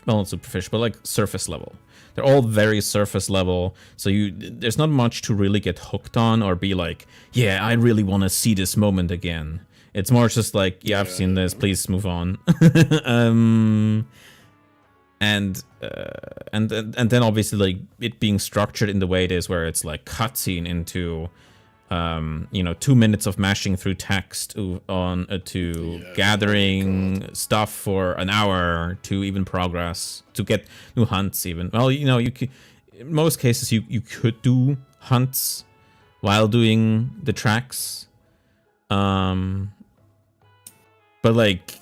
not superficial, but like surface level. They're all very surface level, so there's not much to really get hooked on or be like, yeah, I really want to see this moment again. It's more just like, yeah, I've seen this, please move on. And then obviously like it being structured in the way it is, where it's like cutscene into 2 minutes of mashing through text to gathering stuff for an hour to even progress to get new hunts even. Well, you know, you could, in most cases you could do hunts while doing the tracks, but like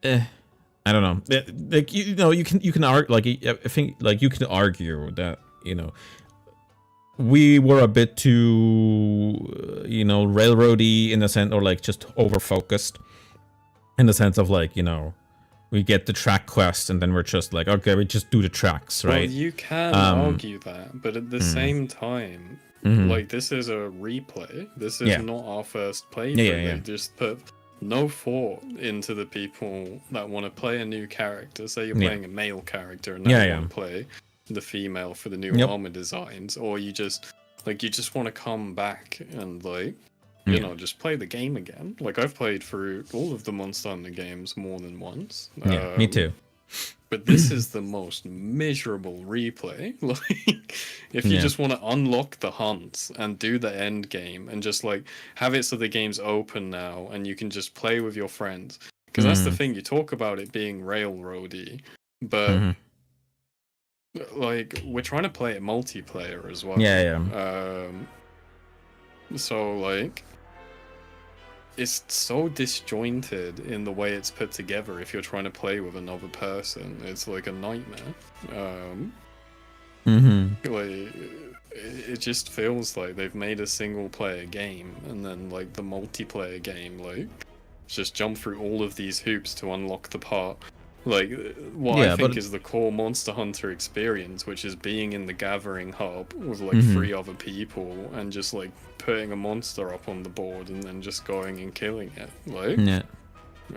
I don't know. Like, you know, you can argue, like, I think, like, you can argue that, you know, we were a bit too, you know, railroady in a sense, or like just over focused in the sense of like, you know, we get the track quest and then we're just like, okay, we just do the tracks, right? Well, you can argue that, but at the same time, like, this is a replay. This is not our first playthrough. They just put no thought into the people that want to play a new character. Say you're playing a male character and now you want to play the female for the new armor designs, or you just want to come back and like you know just play the game again. Like I've played through all of the Monster Hunter games more than once. Yeah, me too. But this is the most miserable replay. Like, if you just want to unlock the hunts and do the end game and just like have it so the game's open now and you can just play with your friends. Because that's the thing, you talk about it being railroady, but like we're trying to play it multiplayer as well. So like it's so disjointed in the way it's put together. If you're trying to play with another person, it's like a nightmare. Like it just feels like they've made a single player game and then like the multiplayer game like just jump through all of these hoops to unlock the part like what I think is the core Monster Hunter experience, which is being in the gathering hub with like 3 other people and just like putting a monster up on the board and then just going and killing it. Like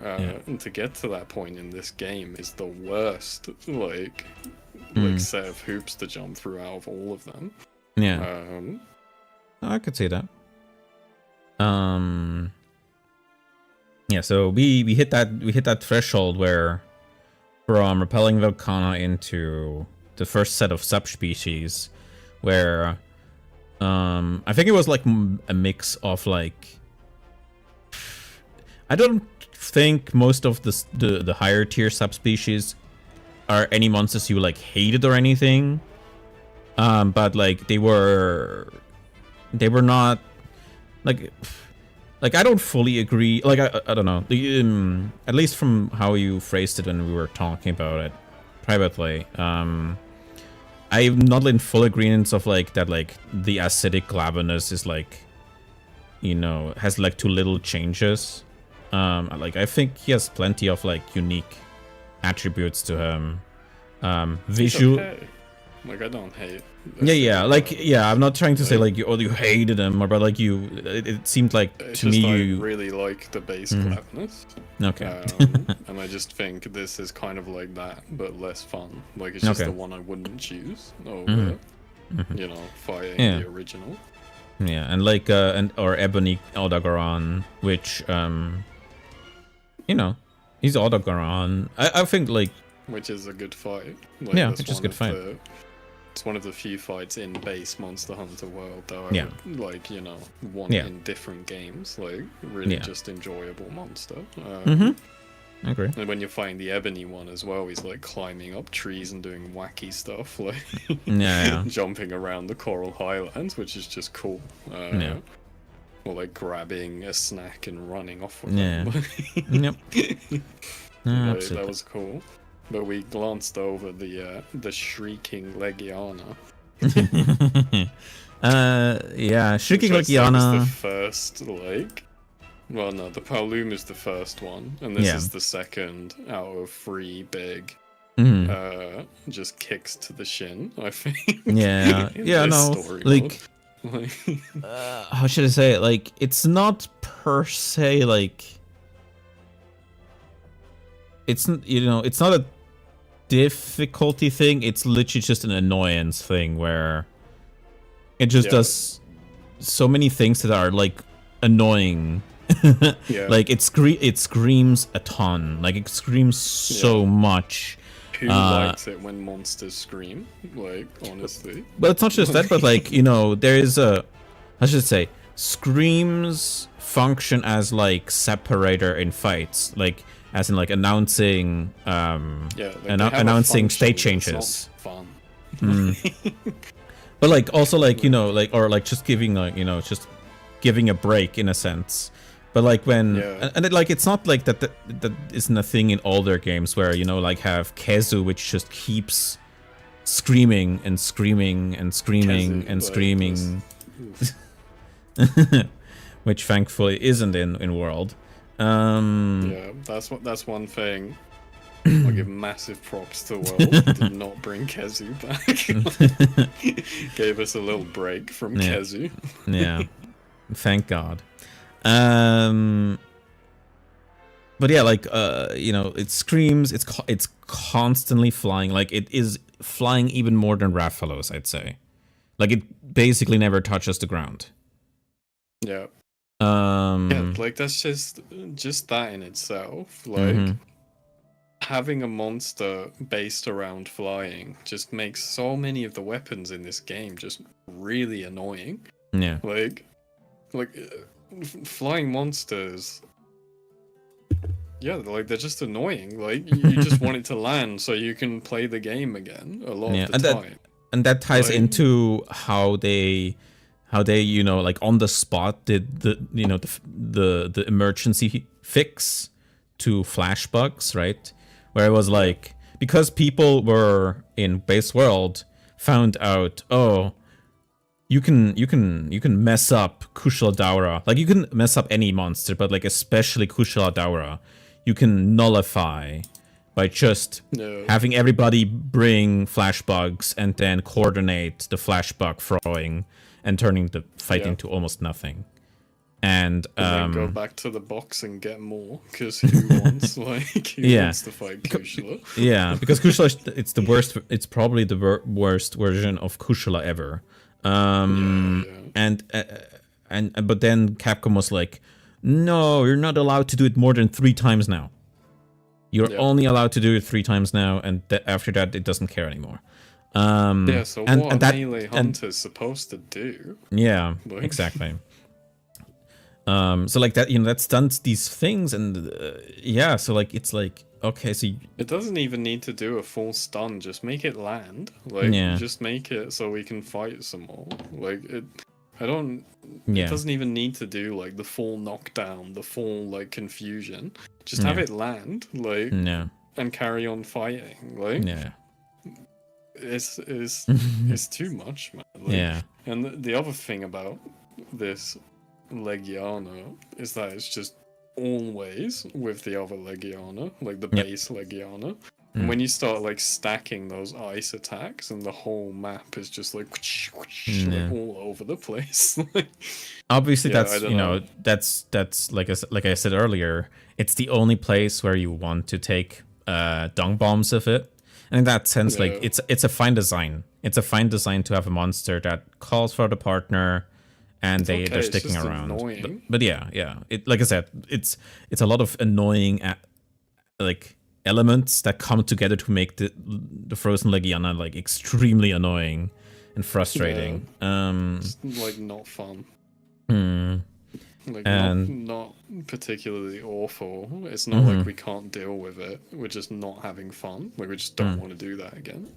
and to get to that point in this game is the worst like set of hoops to jump through out of all of them. I could see that. So we hit that threshold where from repelling Volcana into the first set of subspecies, where I think it was like a mix of like, I don't think most of the higher tier subspecies are any monsters you like hated or anything, but like they were not like I don't fully agree. Like I don't know. At least from how you phrased it when we were talking about it privately, I'm not in full agreement of like that. Like the acidic Glavenus is like, you know, has like too little changes. Like I think he has plenty of like unique attributes to him. Visual. Okay. Like I don't hate. I'm not trying to say like you hated him, but like it seemed like it's to me I really like the base Glavenus. Okay. And I just think this is kind of like that, but less fun. Like it's just the one I wouldn't choose over, you know, fighting the original. Yeah, and like or Ebony Aldebaran, which you know, he's Aldebaran. I think like. Which is a good fight. Like, which is a good fight. It's one of the few fights in base Monster Hunter world that I would, like, you know, want in different games. Like, really just enjoyable monster. I agree. And when you're fighting the Ebony one as well, he's like climbing up trees and doing wacky stuff, like jumping around the Coral Highlands, which is just cool. Or like grabbing a snack and running off with them. That was cool. But we glanced over the shrieking Legiana. Shrieking Legiana. Was the first, like, well, no, the Paolum is the first one, and this is the second out of 3 big. Just kicks to the shin, I think. Like, how should I say it? Like, it's not per se like. It's, you know, it's not a difficulty thing, it's literally just an annoyance thing where it just does so many things that are like annoying. Like it screams a ton, like it screams so much. Who likes it when monsters scream? Like, honestly. But it's not just that, but like, you know, there is I should say, screams function as like separator in fights, like as in like announcing announcing state changes. Fun. But like also like, you know, like, or like just giving like, you know, just giving a break in a sense. But like when and it, like it's not like that isn't a thing in older games where, you know, like have Kezu which just keeps screaming and screaming and screaming Kezu, and screaming. Which thankfully isn't in World. That's one thing. I'll give massive props to World. Did not bring Kezu back. Gave us a little break from Kezu. Thank God. but yeah, like it screams. It's constantly flying. Like it is flying even more than Rathalos, I'd say. Like it basically never touches the ground. Yeah. Yeah, Um. like that's just that in itself. Like Mhm. having a monster based around flying just makes so many of the weapons in this game just really annoying. Yeah. Like flying monsters. Yeah, like they're just annoying. Like you just want it to land so you can play the game again a lot of Yeah, the and time. that ties Like into how they like on the spot did the emergency fix to flash bugs, right? Where it was like, because people were in base world found out, oh, you can mess up Kushala Daura. Like you can mess up any monster, but like especially Kushala Daura, you can nullify by just no, having everybody bring flashbugs and then coordinate the flashbug throwing and turning the fight yeah. into almost nothing. And And then go back to the box and get more, because who wants who yeah, wants to fight Kushala? yeah, because Kushala, it's the worst. It's probably the worst version of Kushala ever. Yeah, yeah. And but then Capcom was like, no, you're not allowed to do it more than 3 times now. You're Yep. only allowed to do it 3 times now, and after that, it doesn't care anymore. Yeah, so what And are that melee and hunters supposed to do? yeah, Like, exactly. So like that, that's done these things, and yeah, so like it's like, okay, so it doesn't even need to do a full stun, just make it land. Like, yeah, just make it so we can fight some more. Like, I don't, it yeah, doesn't even need to do, like, the full knockdown, the full, like, confusion. Just have yeah, it land, like, no, and carry on fighting. Like, yeah, it's too much, man. Like, yeah, and the other thing about this Legiana is that it's just always with the other Legiana, like the yep, base Legiana. And mm, when you start like stacking those ice attacks, and the whole map is just like, yeah. like all over the place. Like, Obviously, yeah, I that's don't know. that's like I said earlier, it's the only place where you want to take dung bombs of it. And in that sense, like Yeah, it's a fine design. It's a fine design to have a monster that calls for the partner, and it's they're okay. It's sticking just around. annoying. But yeah, yeah. It, like I said, it's a lot of annoying like elements that come together to make the Frozen Legiana like extremely annoying and Yeah, frustrating. it's like not fun. Hmm. Like And not particularly awful. It's not like mhm, we can't deal with it. We're just not having fun. Like we just don't want to do that again.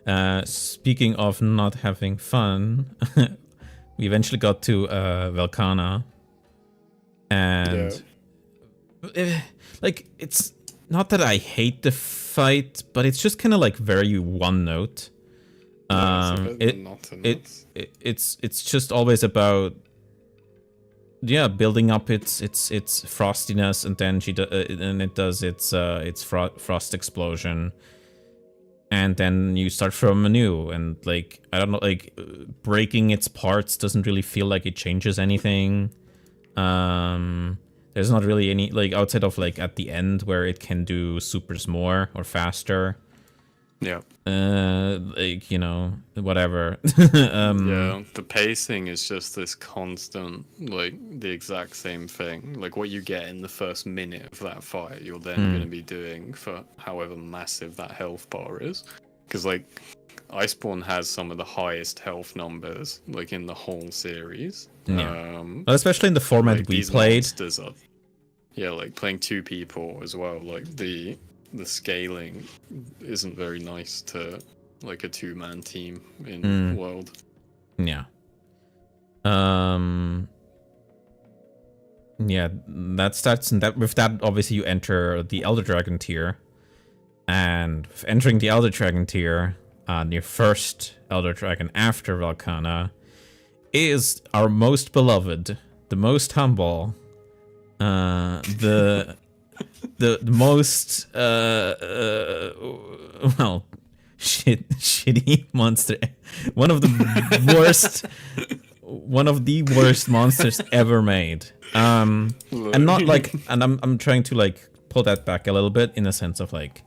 yeah. Speaking of not having fun, we eventually got to Velkana, Yeah. and like it's not that I hate the fight, but it's just kind of like very one note. Yeah, it's a bit It monotonous. it's just always about, yeah, building up its frostiness, and then and it does its frost explosion, and then you start from anew, and like I don't know, like breaking its parts doesn't really feel like it changes anything. There's not really any, like, outside of like at the end where it can do supers more or faster. Yeah. Like, whatever. Yeah. The pacing is just this constant, like the exact same thing. Like what you get in the first minute of that fight, you're then going to be doing for however massive that health bar is. Because like Iceborne has some of the highest health numbers like in the whole series. Yeah. Well, especially in the format Like we these played. monsters are, yeah, like playing 2 people as well. Like the scaling isn't very nice to like a 2-man team in World. Yeah. Yeah, that starts, and that with that obviously you enter the Elder Dragon tier. And entering the Elder Dragon tier, your first Elder Dragon after Velkana, is our most beloved, the most humble, the most well, shitty monster, one of the one of the worst monsters ever made. And not like, and I'm trying to like pull that back a little bit in the sense of like,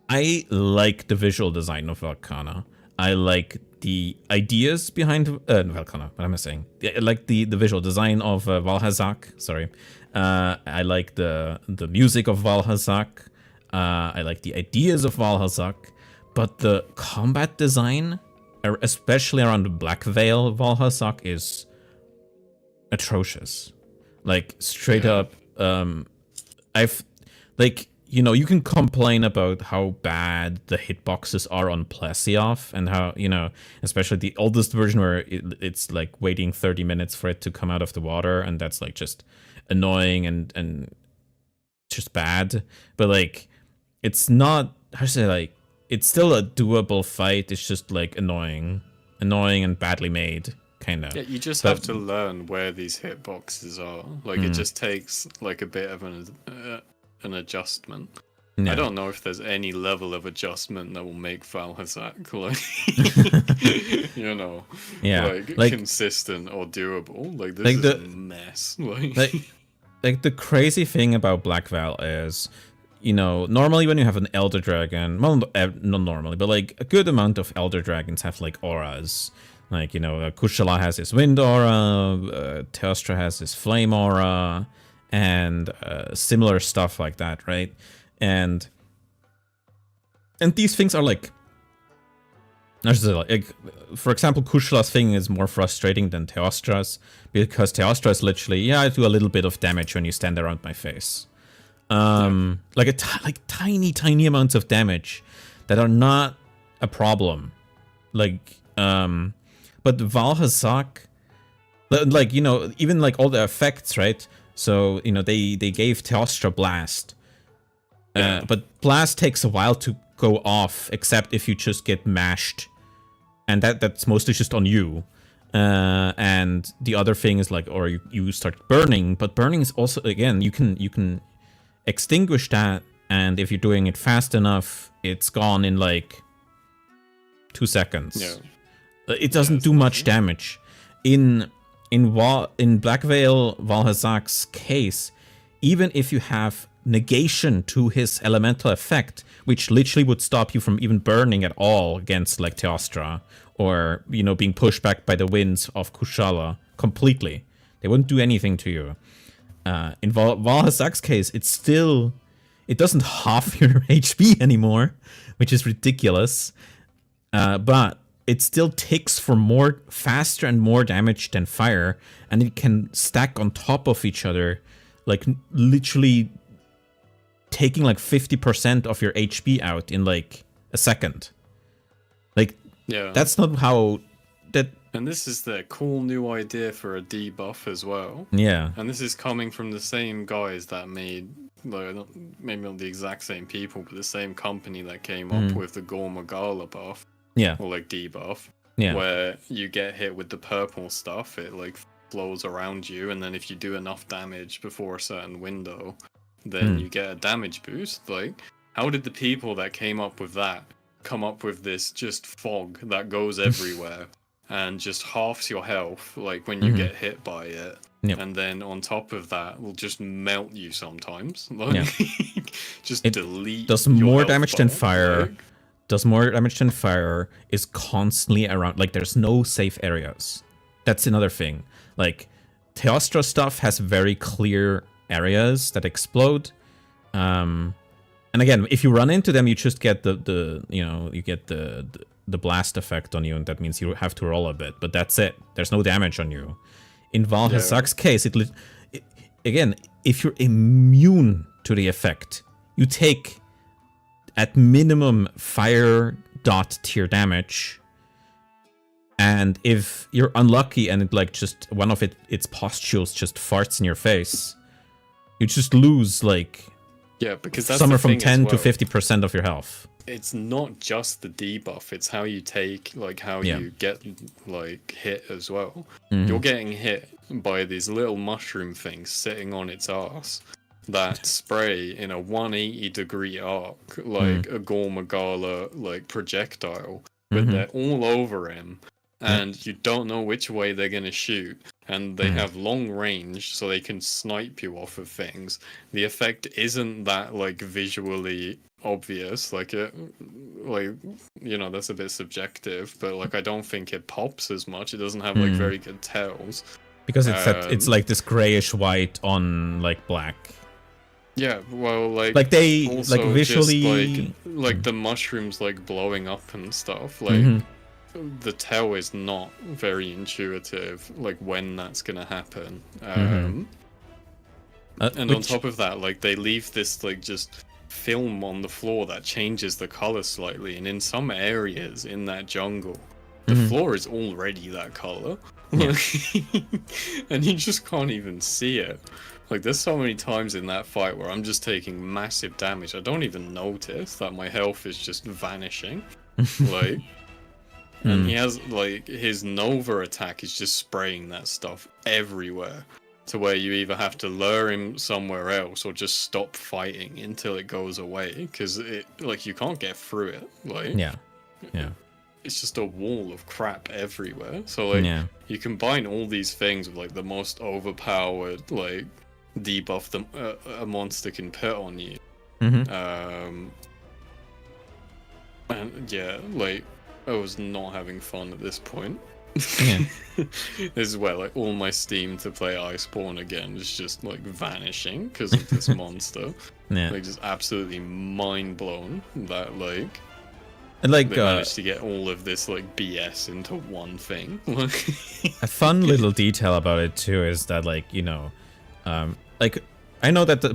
I like the visual design of Valkana. I like the ideas behind Valkana. What am I saying? I like the visual design of Valhazak. Sorry. I like the music of Valhazak. I like the ideas of Valhazak. But the combat design, especially around the Black Veil Valhazak, is atrocious. Like, straight up, I've, like, you know, you can complain about how bad the hitboxes are on Plesioth and how, you know, especially the oldest version where it's like waiting 30 minutes for it to come out of the water, and that's like just annoying and just bad. But like, it's not, how to say, like, it's still a doable fight. It's just like annoying and badly made, kind of. Yeah, you just have to learn where these hitboxes are. Like, it just takes like a bit of an adjustment. Yeah. I don't know if there's any level of adjustment that will make Valhazak like, you know, like consistent or doable. Like, this is a mess. Like the crazy thing about Black Veil is, you know, normally when you have an Elder Dragon, well, not normally, but like a good amount of Elder Dragons have like auras. Like, you know, Kushala has his wind aura, Teostra has his flame aura, and similar stuff like that, right? And these things are like, I should say, like, for example, Kushala's thing is more frustrating than Teostra's, because Teostra is literally, yeah, I do a little bit of damage when you stand around my face. Like tiny amounts of damage that are not a problem. Like, but Valhazak, like, you know, even like all the effects, right? So, you know, they gave Teostra Blast. But Blast takes a while to go off, except if you just get mashed. And that's mostly just on you. And the other thing is like, or you start burning, but burning is also, again, you can extinguish that, and if you're doing it fast enough, it's gone in like 2 seconds. Yeah. It doesn't do much damage. In Black Veil Valhazak's case, even if you have negation to his elemental effect, which literally would stop you from even burning at all against like Teostra, or, you know, being pushed back by the winds of Kushala completely, they wouldn't do anything to you. In Valhazak's case, it doesn't half your HP anymore, which is ridiculous. But it still ticks for faster and more damage than fire, and it can stack on top of each other, like literally taking like 50% of your HP out in like a second. Like, yeah, that's not how that. And this is the cool new idea for a debuff as well. Yeah. And this is coming from the same guys that made, like, maybe not the exact same people, but the same company that came up with the Gormagala buff. Yeah. Or like debuff. Yeah. Where you get hit with the purple stuff, it like flows around you, and then if you do enough damage before a certain window, then you get a damage boost. Like, how did the people that came up with that come up with this just fog that goes everywhere? And just halves your health, like when you get hit by it. Yep. And then on top of that, will just melt you sometimes. Like, just delete. Does more damage than fire. Like, does more damage than fire. Is constantly around. Like, there's no safe areas. That's another thing. Like, Teostra stuff has very clear areas that explode. And again, if you run into them, you just get the blast effect on you, and that means you have to roll a bit, but that's it. There's no damage on you. In Valhazak's case, again, if you're immune to the effect, you take at minimum fire dot tier damage, and if you're unlucky and it like just one of its pustules just farts in your face, you just lose like because that's somewhere from 10 to 50% of your health. It's not just the debuff, it's how you take, like, how you get, like, hit as well. You're getting hit by these little mushroom things sitting on its arse that spray in a 180-degree arc, like a Gormagala, like, projectile, but they're all over him. and you don't know which way they're going to shoot, and they have long range so they can snipe you off of things. The effect isn't that like visually obvious, like that's a bit subjective, but like I don't think it pops as much. It doesn't have like very good tells because it's like this grayish white on like black. Yeah, well, like they also like visually just, like the mushrooms like blowing up and stuff, like the tell is not very intuitive, like when that's gonna happen. And on top of that, like they leave this like just film on the floor that changes the color slightly, and in some areas in that jungle, the floor is already that color, and you just can't even see it. Like, there's so many times in that fight where I'm just taking massive damage. I don't even notice that my health is just vanishing. Like, and he has, like, his Nova attack is just spraying that stuff everywhere. To where you either have to lure him somewhere else or just stop fighting until it goes away. Because, you can't get through it. Like, yeah. It's just a wall of crap everywhere. So, like, you combine all these things with, like, the most overpowered, like, debuff a monster can put on you. And yeah, like, I was not having fun at this point. This is where like all my steam to play Iceborne again is just like vanishing because of this monster. Like just absolutely mind blown that like and like they managed to get all of this like BS into one thing. A fun little detail about it too is that like like I know that the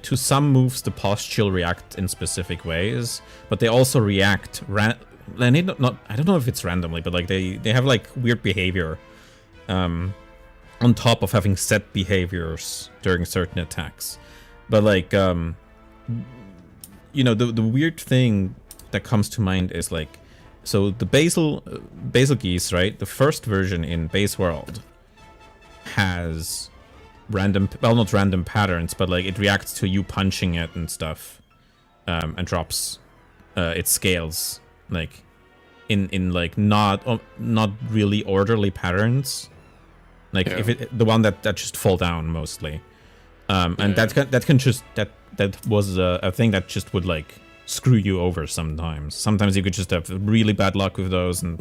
to some moves the posture react in specific ways, but they also react I don't know if it's randomly, but like they have like weird behavior on top of having set behaviors during certain attacks. But like the weird thing that comes to mind is like, so the Basil Geese, right? The first version in Base World has not random patterns, but like it reacts to you punching it and stuff, and drops its scales like in like not really orderly patterns, like if the one that just fall down mostly, and that was a thing that just would like screw you over sometimes. Sometimes you could just have really bad luck with those, and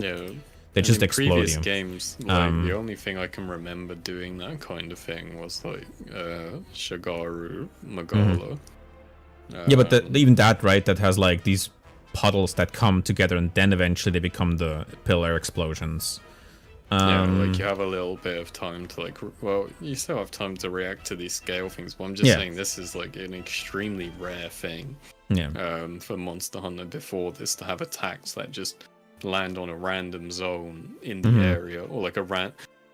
they just explode previous you. Games, like, the only thing I can remember doing that kind of thing was like Shagaru Magala. Yeah, but even that, right? That has like these puddles that come together, and then eventually they become the pillar explosions. Like you have a little bit of time to like. Well, you still have time to react to these scale things, but I'm just saying this is like an extremely rare thing. For Monster Hunter before this to have attacks that just land on a random zone in the area, or like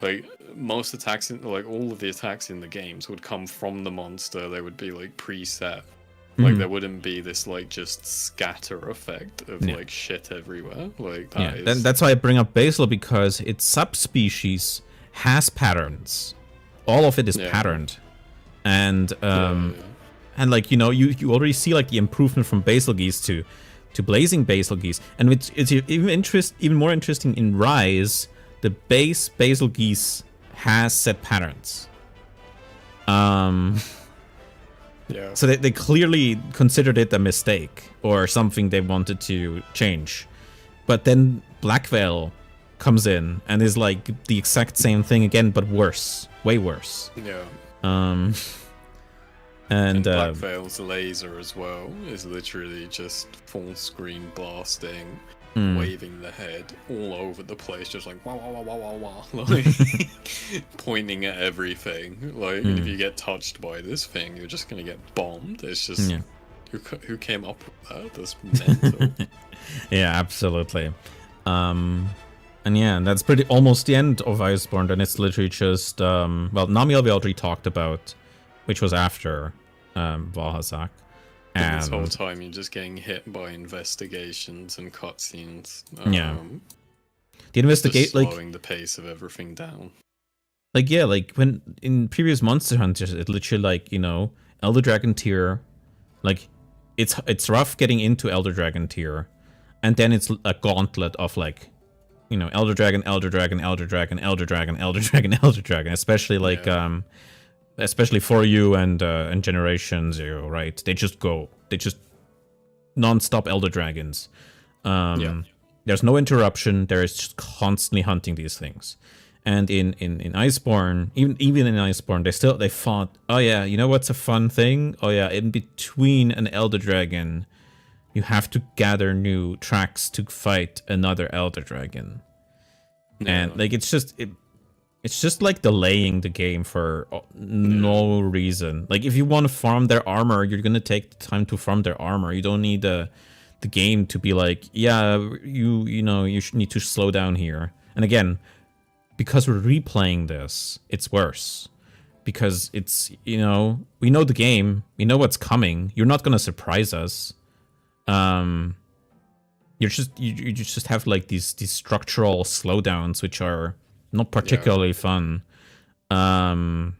like most attacks like all of the attacks in the games would come from the monster. They would be like preset. Like there wouldn't be this like just scatter effect of like shit everywhere. Like that that's why I bring up Basil, because its subspecies has patterns. All of it is patterned, and and like you already see like the improvement from Basil Geese to Blazing Basil Geese, and it's even more interesting in Rise. The base Basil Geese has set patterns. So they clearly considered it a mistake or something they wanted to change. But then Black Veil comes in and is like the exact same thing again, but worse. Way worse. And Black Veil's laser as well is literally just full screen blasting, waving the head all over the place, just like wah wah wah wah wah wah, like pointing at everything. Like if you get touched by this thing, you're just gonna get bombed. It's just who came up with that? That's mental. Yeah, absolutely. And yeah, that's almost the end of Iceborne. And it's literally just Namiel we already talked about, which was after Valhazak. And this whole time you're just getting hit by investigations and cutscenes. The investigate like slowing the pace of everything down. Like like when in previous Monster Hunters, it literally like Elder Dragon tier, like it's rough getting into Elder Dragon tier, and then it's a gauntlet of like Elder Dragon, Elder Dragon, Elder Dragon, Elder Dragon, Elder Dragon, Elder Dragon, especially like especially for you and Generation Zero, right? They just non-stop Elder Dragons. There's no interruption. There is just constantly hunting these things. And in Iceborne, even in Iceborne, they thought, oh yeah, you know what's a fun thing? Oh yeah, in between an Elder Dragon, you have to gather new tracks to fight another Elder Dragon. And like it's just like delaying the game for no reason. Like if you want to farm their armor, you're gonna take the time to farm their armor. You don't need the game to be like, yeah, you need to slow down here. And again, because we're replaying this, it's worse. Because it's, we know the game, we know what's coming. You're not gonna surprise us. You just have like these structural slowdowns which are not particularly fun. And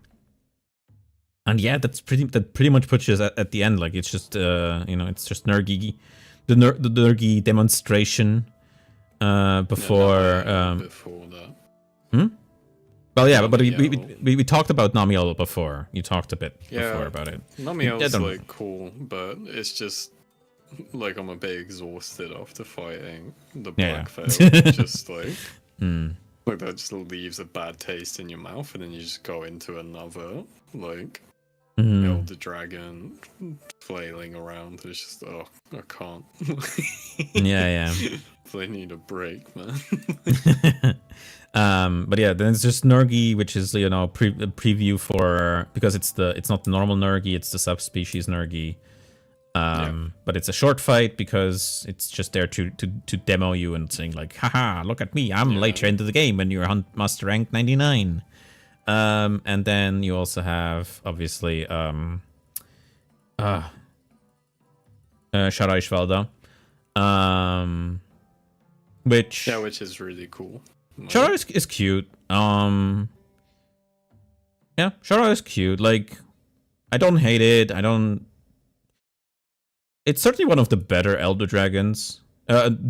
yeah, that pretty much puts us at the end. Like it's just it's just Nergi, the Nergi demonstration before that. Well, yeah, but we talked about Namiel before. You talked a bit before about it. Namiel's like cool, but it's just like I'm a bit exhausted after fighting the Black Veil. Just like like that just leaves a bad taste in your mouth, and then you just go into another like Elder Dragon flailing around. It's just I can't. yeah. I need a break, man. But yeah, then it's just Nergi, which is a preview for, because it's not the normal Nergi, it's the subspecies Nergi. But it's a short fight because it's just there to demo you and saying like, haha, look at me, I'm later into the game when you're master rank 99. And then you also have obviously Sharaishvalda, which is really cool. Shara is cute. Yeah, Shara is cute. Like, I don't hate it. It's certainly one of the better Elder Dragons.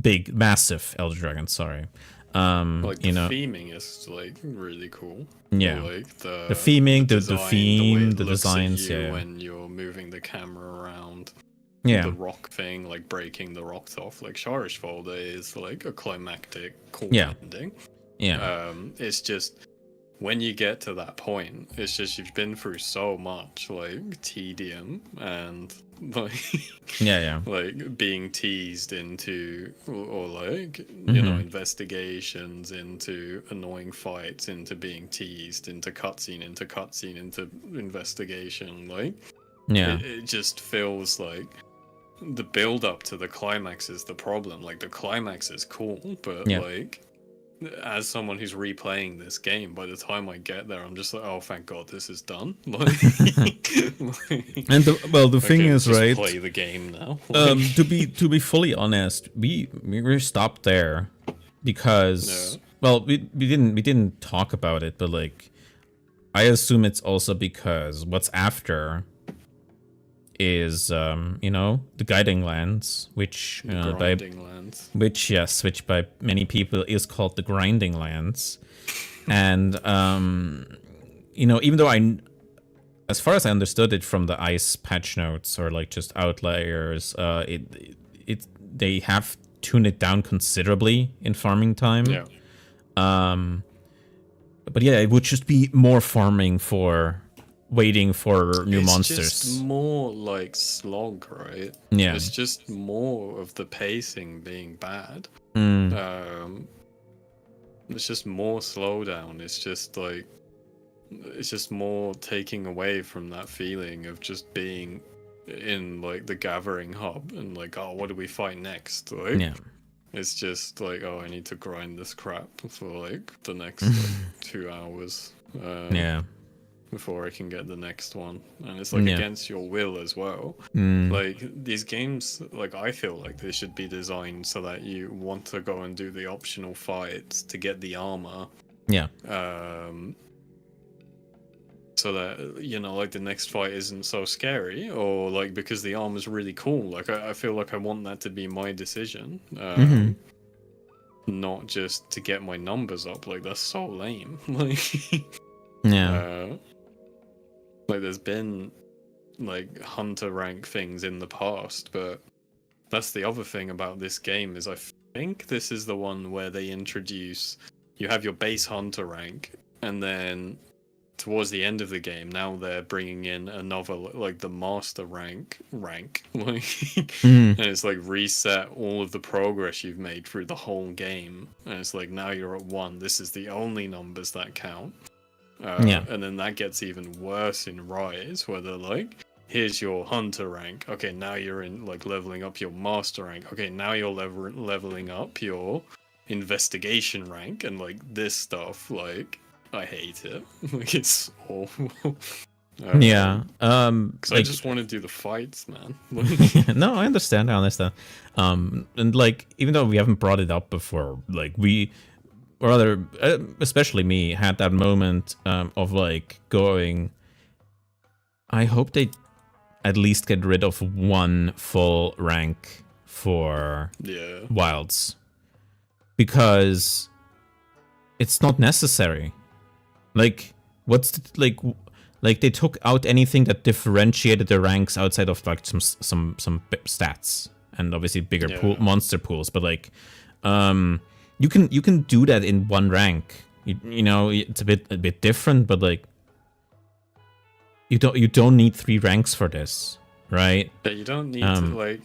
Big, massive Elder Dragons, sorry. Like the theming is like really cool. Yeah. Like the theming, the design, theme, the looks designs, at you when you're moving the camera around. Yeah. The rock thing, like breaking the rocks off. Like Sharishfolder is like a climactic cool ending. Yeah. It's just when you get to that point, it's just you've been through so much like tedium and like like being teased into or like investigations, into annoying fights, into being teased, into cutscene into investigation. Like it just feels like the build up to the climax is the problem. Like the climax is cool, but like as someone who's replaying this game, by the time I get there, I'm just like, oh, thank God, this is done. Like, and the thing is, just right? Play the game now. To be fully honest, we stopped there because we didn't talk about it, but like, I assume it's also because what's after is the Guiding Lands, which by many people is called the Grinding Lands. And even though as far as I understood it from the Ice patch notes or like just outliers, they have tuned it down considerably in farming time. But yeah, it would just be more farming for waiting for new monsters. It's just more like slog, right? Yeah. It's just more of the pacing being bad. It's just more slowdown. It's just like, it's just more taking away from that feeling of just being in like the gathering hub and like, oh, what do we fight next? Like, it's just like, oh, I need to grind this crap for like the next 2 hours. Before I can get the next one, and it's like against your will as well. Like these games, like I feel like they should be designed so that you want to go and do the optional fights to get the armor. So that like the next fight isn't so scary, or like because the armor's really cool. Like I feel like I want that to be my decision. not just to get my numbers up. Like, that's so lame. Like, Yeah. Like, there's been like hunter rank things in the past, but that's the other thing about this game is I think this is the one where they introduce, you have your base hunter rank, and then towards the end of the game, now they're bringing in another, like the master rank, like, and it's like reset all of the progress you've made through the whole game, and it's like now you're at 1. This is the only numbers that count. And then that gets even worse in Rise, where they're like, here's your hunter rank. Okay, now you're in like leveling up your master rank. Okay, now you're leveling up your investigation rank, and like this stuff, like, I hate it. Like, it's awful. Yeah. Because like, I just want to do the fights, man. No, I understand. And like, even though we haven't brought it up before, like we, or rather, especially me, had that moment of like going, I hope they at least get rid of one full rank for Wilds, because it's not necessary. Like, what's like they took out anything that differentiated the ranks outside of like some stats and obviously bigger monster pools, but like you can do that in one rank. You know, it's a bit different, but like you don't need 3 ranks for this, right? Yeah, you don't need to, like,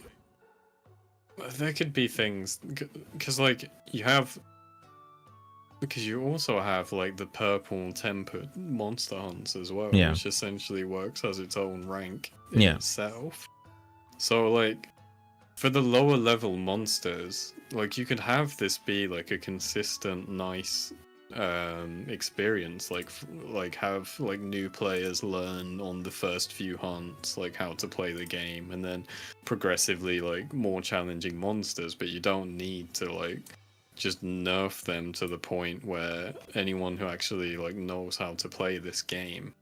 there could be things, because like you have, because you also have like the purple tempered monster hunts as well, which essentially works as its own rank in itself. So like for the lower level monsters, like you could have this be like a consistent nice experience, like have like new players learn on the first few hunts like how to play the game, and then progressively like more challenging monsters, but you don't need to like just nerf them to the point where anyone who actually like knows how to play this game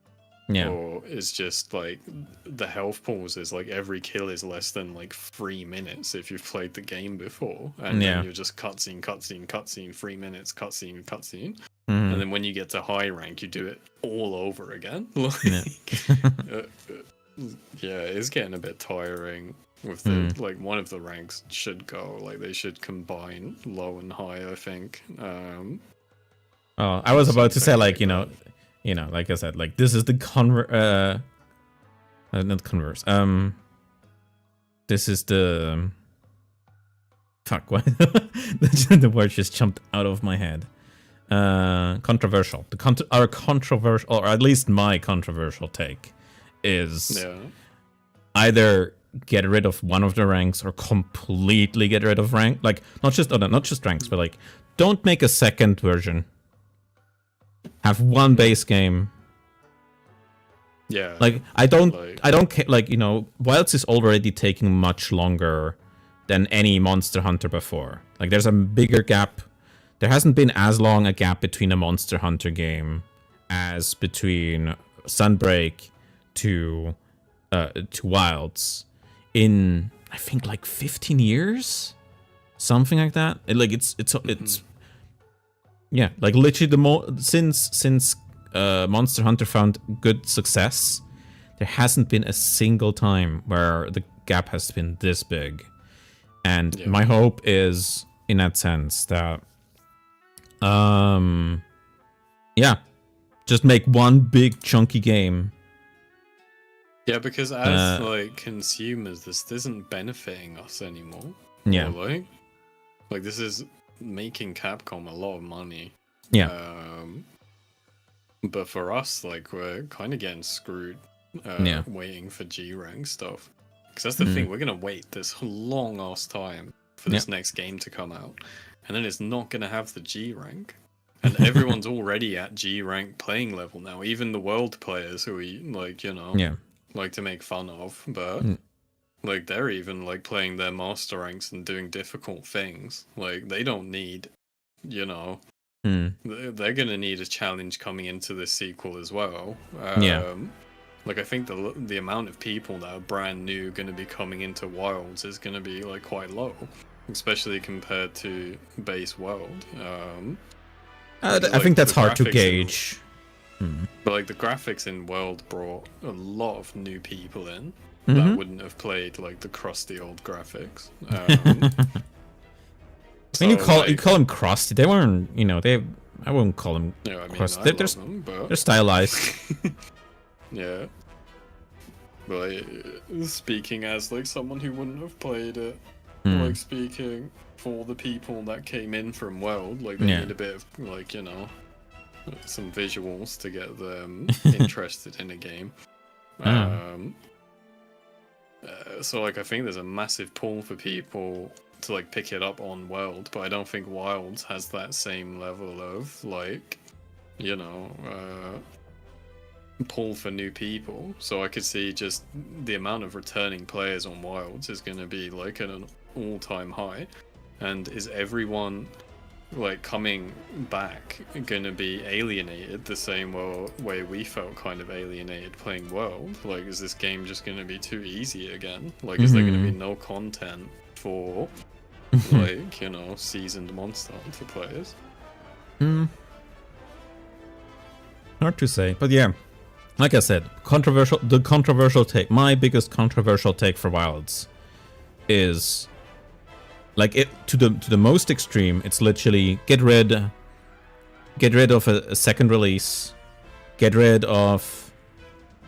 or is just like the health pools is like every kill is less than like 3 minutes if you've played the game before, and then you're just cutscene 3 minutes, cutscene, and then when you get to high rank you do it all over again. It's getting a bit tiring with the like one of the ranks should go, like they should combine low and high, I think. I was about to say like, you know, like I said, like this is the not converse. This is the fuck. What the word just jumped out of my head. Controversial. Our controversial, or at least my controversial take, is either get rid of one of the ranks or completely get rid of rank. Like not just ranks, but like don't make a second version. Have one base game. Yeah. Like I don't care. Like, you know, Wilds is already taking much longer than any Monster Hunter before. Like there's a bigger gap. There hasn't been as long a gap between a Monster Hunter game as between Sunbreak to Wilds in, I think, like 15 years, something like that. It's yeah, like literally since Monster Hunter found good success, there hasn't been a single time where the gap has been this big. And my hope is, in that sense, that just make one big chunky game. Yeah, because as like consumers, this isn't benefiting us anymore. Yeah. Or, like this is making Capcom a lot of money. Yeah. But for us, like we're kind of getting screwed waiting for G rank stuff. Because that's the thing, we're gonna wait this long ass time for this next game to come out, and then it's not gonna have the G rank. And everyone's already at G rank playing level now, even the world players who we like, you know, like to make fun of, but like they're even like playing their master ranks and doing difficult things. Like they don't need, you know, they're gonna need a challenge coming into this sequel as well. Like I think the amount of people that are brand new gonna be coming into Wilds is gonna be like quite low. especially compared to base world. I like, think that's the hard to graphics gauge. But like the graphics in World brought a lot of new people in Mm-hmm. that wouldn't have played like the crusty old graphics. I mean, you call like, them crusty. They weren't, I wouldn't call them yeah, I mean, crusty. I love them, but They're stylized. yeah. But like, speaking as like someone who wouldn't have played it, like speaking for the people that came in from World, like they need a bit of like some visuals to get them interested in a game. So like I think there's a massive pull for people to like pick it up on World, but I don't think Wilds has that same level of like pull for new people. So I could see just the amount of returning players on Wilds is going to be like at an all-time high. And is everyone like coming back going to be alienated the same way we felt kind of alienated playing World? Like, is this game just going to be too easy again? Like, is there going to be no content for like seasoned Monster Hunter players? Hard to say, but yeah, like I said, the controversial take, my biggest controversial take for Wilds is like it to the most extreme. It's literally get rid of a second release, get rid of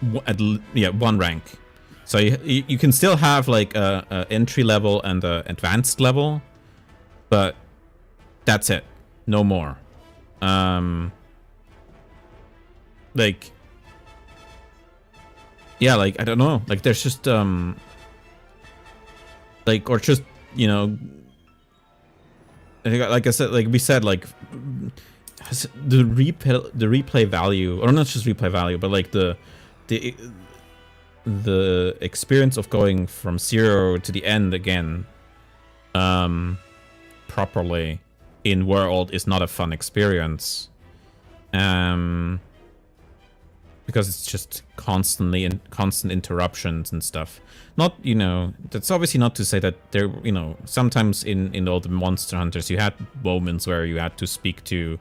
one rank. So you can still have like a entry level and a advanced level, but that's it, no more. Like, yeah, like I don't know, like there's just like, or just like I said, like we said, like the replay value, or not just replay value, but like the experience of going from 0 to the end again properly in World is not a fun experience, because it's just constant interruptions and stuff. Not, that's obviously not to say that there, sometimes in all the Monster Hunters you had moments where you had to speak to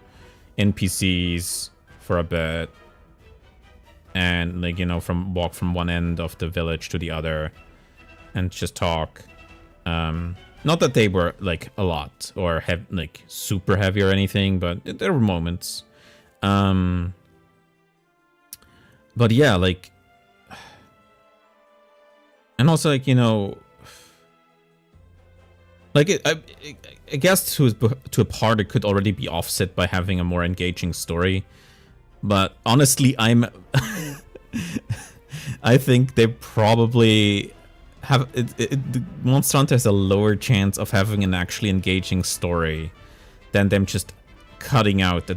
NPCs for a bit and like, walk from one end of the village to the other and just talk. Not that they were like a lot or like super heavy or anything, but there were moments. But yeah, like, and also like, like I guess to a part it could already be offset by having a more engaging story. But honestly, I think they probably have the Monster Hunter has a lower chance of having an actually engaging story than them just cutting out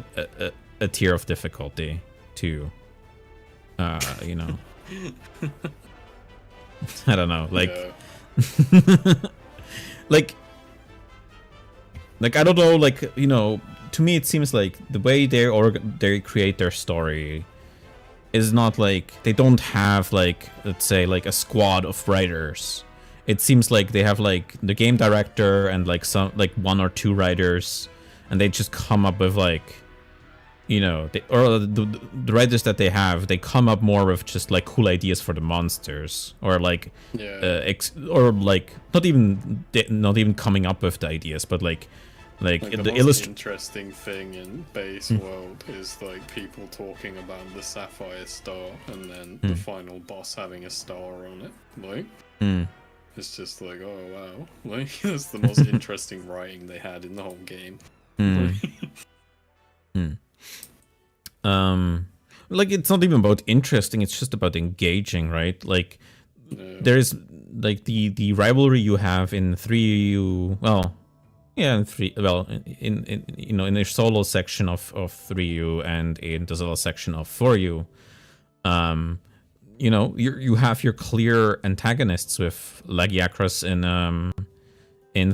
a tier of difficulty too. I don't know, like, like I don't know, like, to me it seems like the way they create their story is not like they don't have like, let's say, like a squad of writers. It seems like they have like the game director and like some like 1 or 2 writers, and they just come up with like, the writers that they have, they come up more with just like cool ideas for the monsters, or like, or like not even coming up with the ideas, but like the most interesting thing in base world is like people talking about the Sapphire Star and then the final boss having a star on it. Like, it's just like, oh wow, like that's the most interesting writing they had in the whole game. Like it's not even about interesting, it's just about engaging, right? Like there's like the rivalry you have in 3U, in the solo section of 3U and in the solo section of 4U. You have your clear antagonists with Lagiacrus in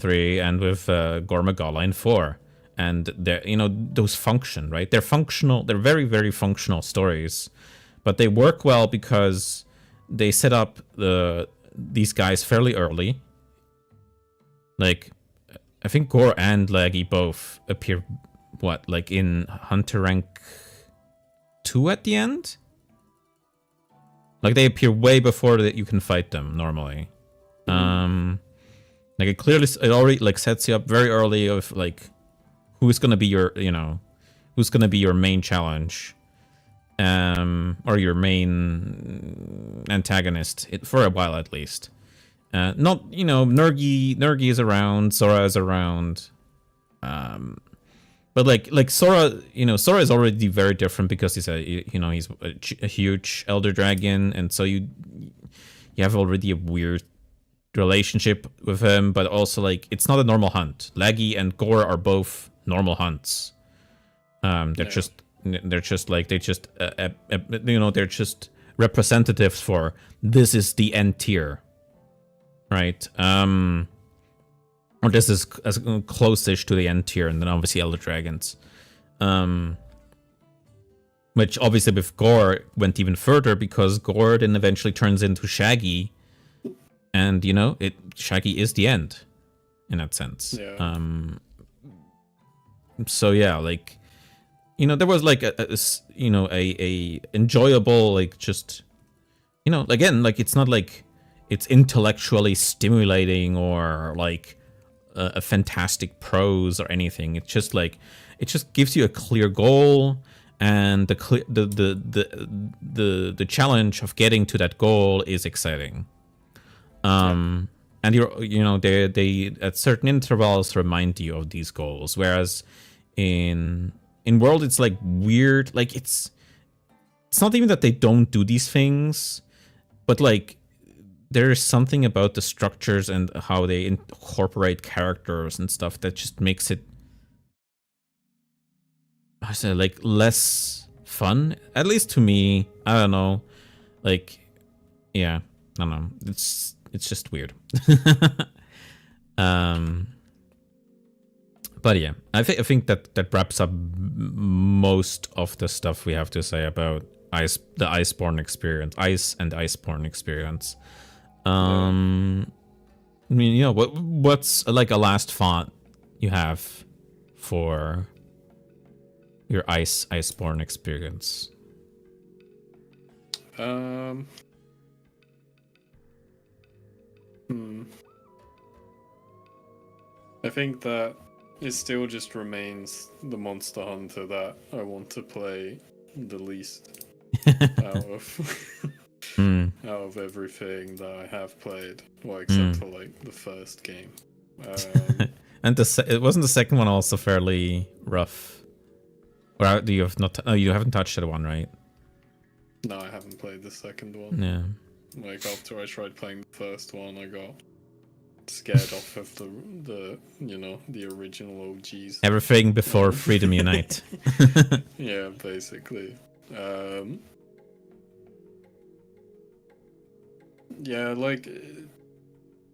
3 and with Gormagala in 4. And they're, those function, right? They're functional. They're very, very functional stories, but they work well because they set up these guys fairly early. Like, I think Gore and Laggy both appear, what, like in Hunter rank 2 at the end? Like they appear way before that you can fight them normally. Like it already like sets you up very early of like who's gonna be your, who's gonna be your main challenge. Or your main antagonist, for a while at least. Not, Nergi is around, Sora is around. But like Sora, Sora is already very different because he's a huge elder dragon, and so you have already a weird relationship with him, but also like it's not a normal hunt. Laggy and Gore are both normal hunts. They're just representatives for this is the end tier, right? Or this is as close-ish to the end tier, and then obviously Elder Dragons. Which obviously with Gore went even further because Gore then eventually turns into Shaggy, and Shaggy is the end in that sense. Yeah. So yeah, like there was like a enjoyable, like, just again, like it's not like it's intellectually stimulating or like a fantastic prose or anything. It's just like it just gives you a clear goal, and the challenge of getting to that goal is exciting. And they at certain intervals remind you of these goals, whereas in World it's like weird, like it's not even that they don't do these things, but like there is something about the structures and how they incorporate characters and stuff that just makes it, I say, like less fun, at least to me. I don't know, like, yeah, I don't know, it's just weird. But yeah, I think that wraps up most of the stuff we have to say about the Iceborne experience, Ice and Iceborne experience. I mean, what's like a last thought you have for your Iceborne experience? I think that it still just remains the Monster Hunter that I want to play the least out of everything that I have played, well, except for like the first game. And it wasn't the second one also fairly rough? Or do you have not? Oh, you haven't touched that one, right? No, I haven't played the second one. Yeah. Like after I tried playing the first one, I got scared off of the original OGs. Everything before Freedom Unite. Yeah, basically. Yeah, like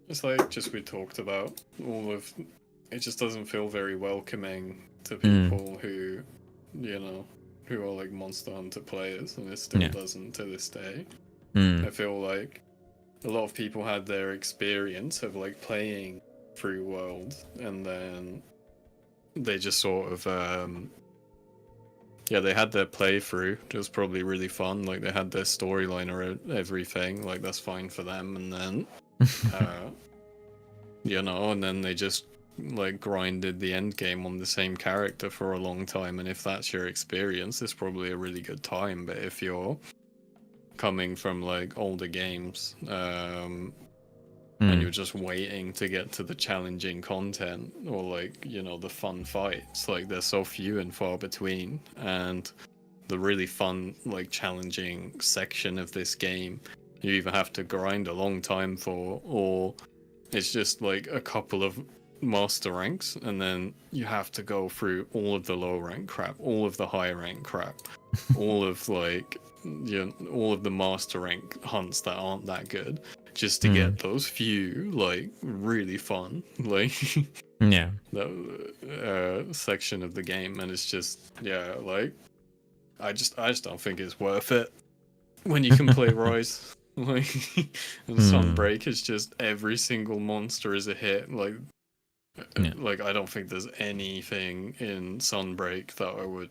it's like just we talked about, it just doesn't feel very welcoming to people who are like Monster Hunter players, and it still doesn't to this day. I feel like a lot of people had their experience of like playing through World, and then they just sort of they had their playthrough. It was probably really fun. Like they had their storyline or everything. Like that's fine for them. And then, and then they just like grinded the end game on the same character for a long time. And if that's your experience, it's probably a really good time. But if you're coming from like older games, and you're just waiting to get to the challenging content or like the fun fights, like they're so few and far between, and the really fun like challenging section of this game you either have to grind a long time for, or it's just like a couple of master ranks, and then you have to go through all of the low rank crap, all of the high rank crap, all of like all of the master rank hunts that aren't that good, just to get those few like really fun like that section of the game. And it's just like I just don't think it's worth it when you can play Rise. Like and Sunbreak is just every single monster is a hit. Like Yeah. Like, I don't think there's anything in Sunbreak that I would,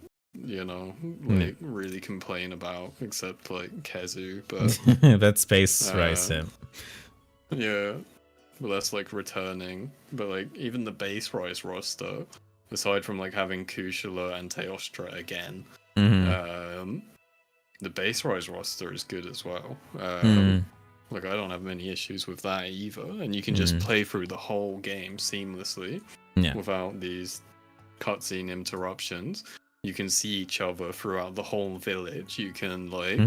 really complain about, except like Kezu. But That space Rise. yeah, but that's like returning. But like even the base Rise roster, aside from like having Kushala and Teostra again, the base Rise roster is good as well. Like, I don't have many issues with that either, and you can just play through the whole game seamlessly without these cutscene interruptions. You can see each other throughout the whole village. You can like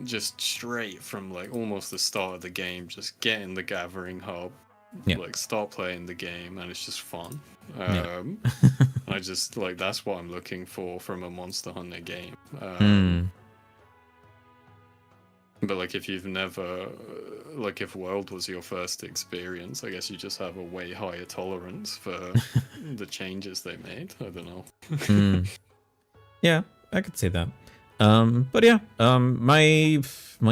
just straight from like almost the start of the game, just get in the gathering hub, like start playing the game, and it's just fun. I just like, that's what I'm looking for from a Monster Hunter game. But like, if you've never, like, if World was your first experience, I guess you just have a way higher tolerance for the changes they made. I don't know. Yeah, I could say that. But yeah, my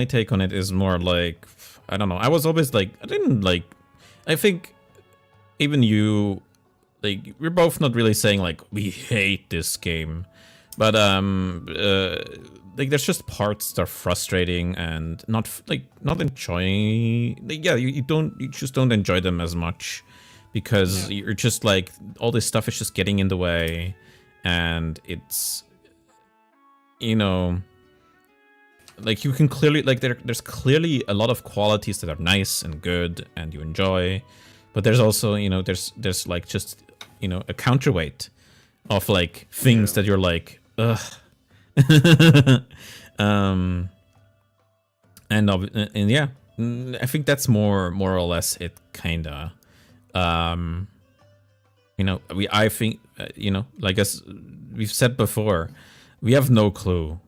take on it is more like, I don't know. I was always like, I think even you, like, we're both not really saying like we hate this game, but like, there's just parts that are frustrating and not enjoying. Like, yeah, you just don't enjoy them as much because you're just like, all this stuff is just getting in the way, and it's, like, you can clearly, like, there's clearly a lot of qualities that are nice and good and you enjoy, but there's also, there's like just, a counterweight of like things that you're like, ugh. And yeah, I think that's more or less it, kinda. I think, like, as we've said before, we have no clue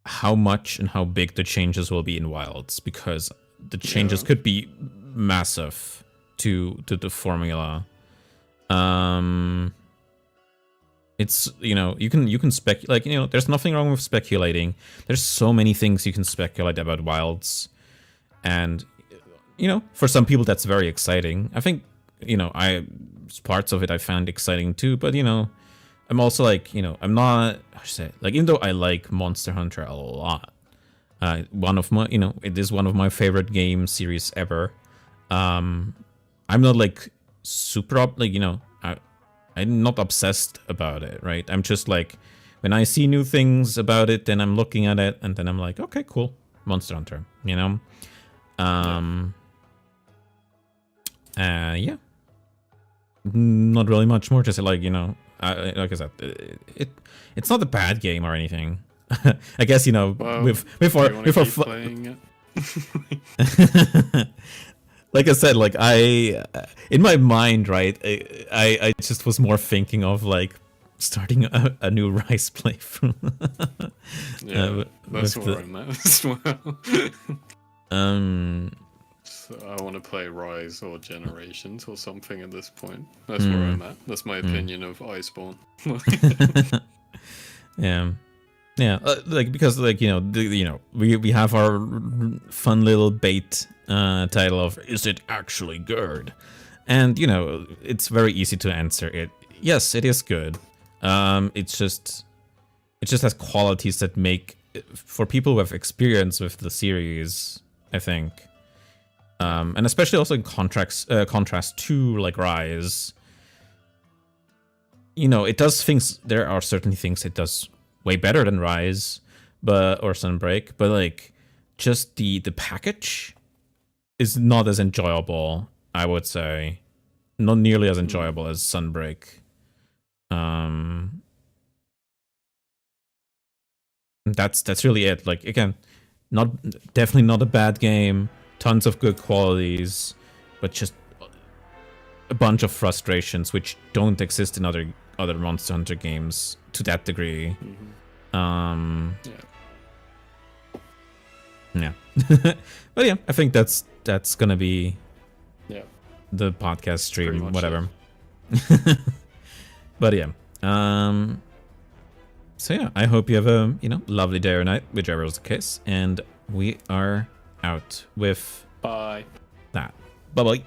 how much and how big the changes will be in Wilds, because the changes could be massive to the formula. It's, you can speculate, like, there's nothing wrong with speculating. There's so many things you can speculate about Wilds, and for some people that's very exciting. I think, parts of it I found exciting too, but I'm also like, I'm not, how should I say, like, even though I like Monster Hunter a lot, one of my, it is one of my favorite game series ever. I'm not like super up, like, I'm not obsessed about it, right? I'm just like, when I see new things about it, then I'm looking at it, and then I'm like, okay, cool, Monster Hunter, yeah. Not really much more to say, like, like I said, it's not a bad game or anything. I guess, Well, before playing it. Like I said, like, in my mind, right, I just was more thinking of like starting a new Rise playthrough. Yeah, that's where I'm at as well. So I want to play Rise or Generations or something at this point. That's where I'm at. That's my opinion of Iceborne. Yeah, like, because, like, we have our fun little bait title of, is it actually good? And it's very easy to answer it. Yes, it is good. It just has qualities that make, for people who have experience with the series, I think, and especially also in contrast to like Rise, it does things. There are certain things it does way better than Rise, or Sunbreak, but like, just the package is not as enjoyable, I would say. Not nearly as enjoyable as Sunbreak. That's really it. Like, again, definitely not a bad game. Tons of good qualities, but just a bunch of frustrations which don't exist in other Monster Hunter games to that degree. Yeah. But yeah, I think that's gonna be the podcast stream, whatever. But yeah, so yeah, I hope you have a lovely day or night, whichever is the case, and we are out with Bye. that. Bye bye.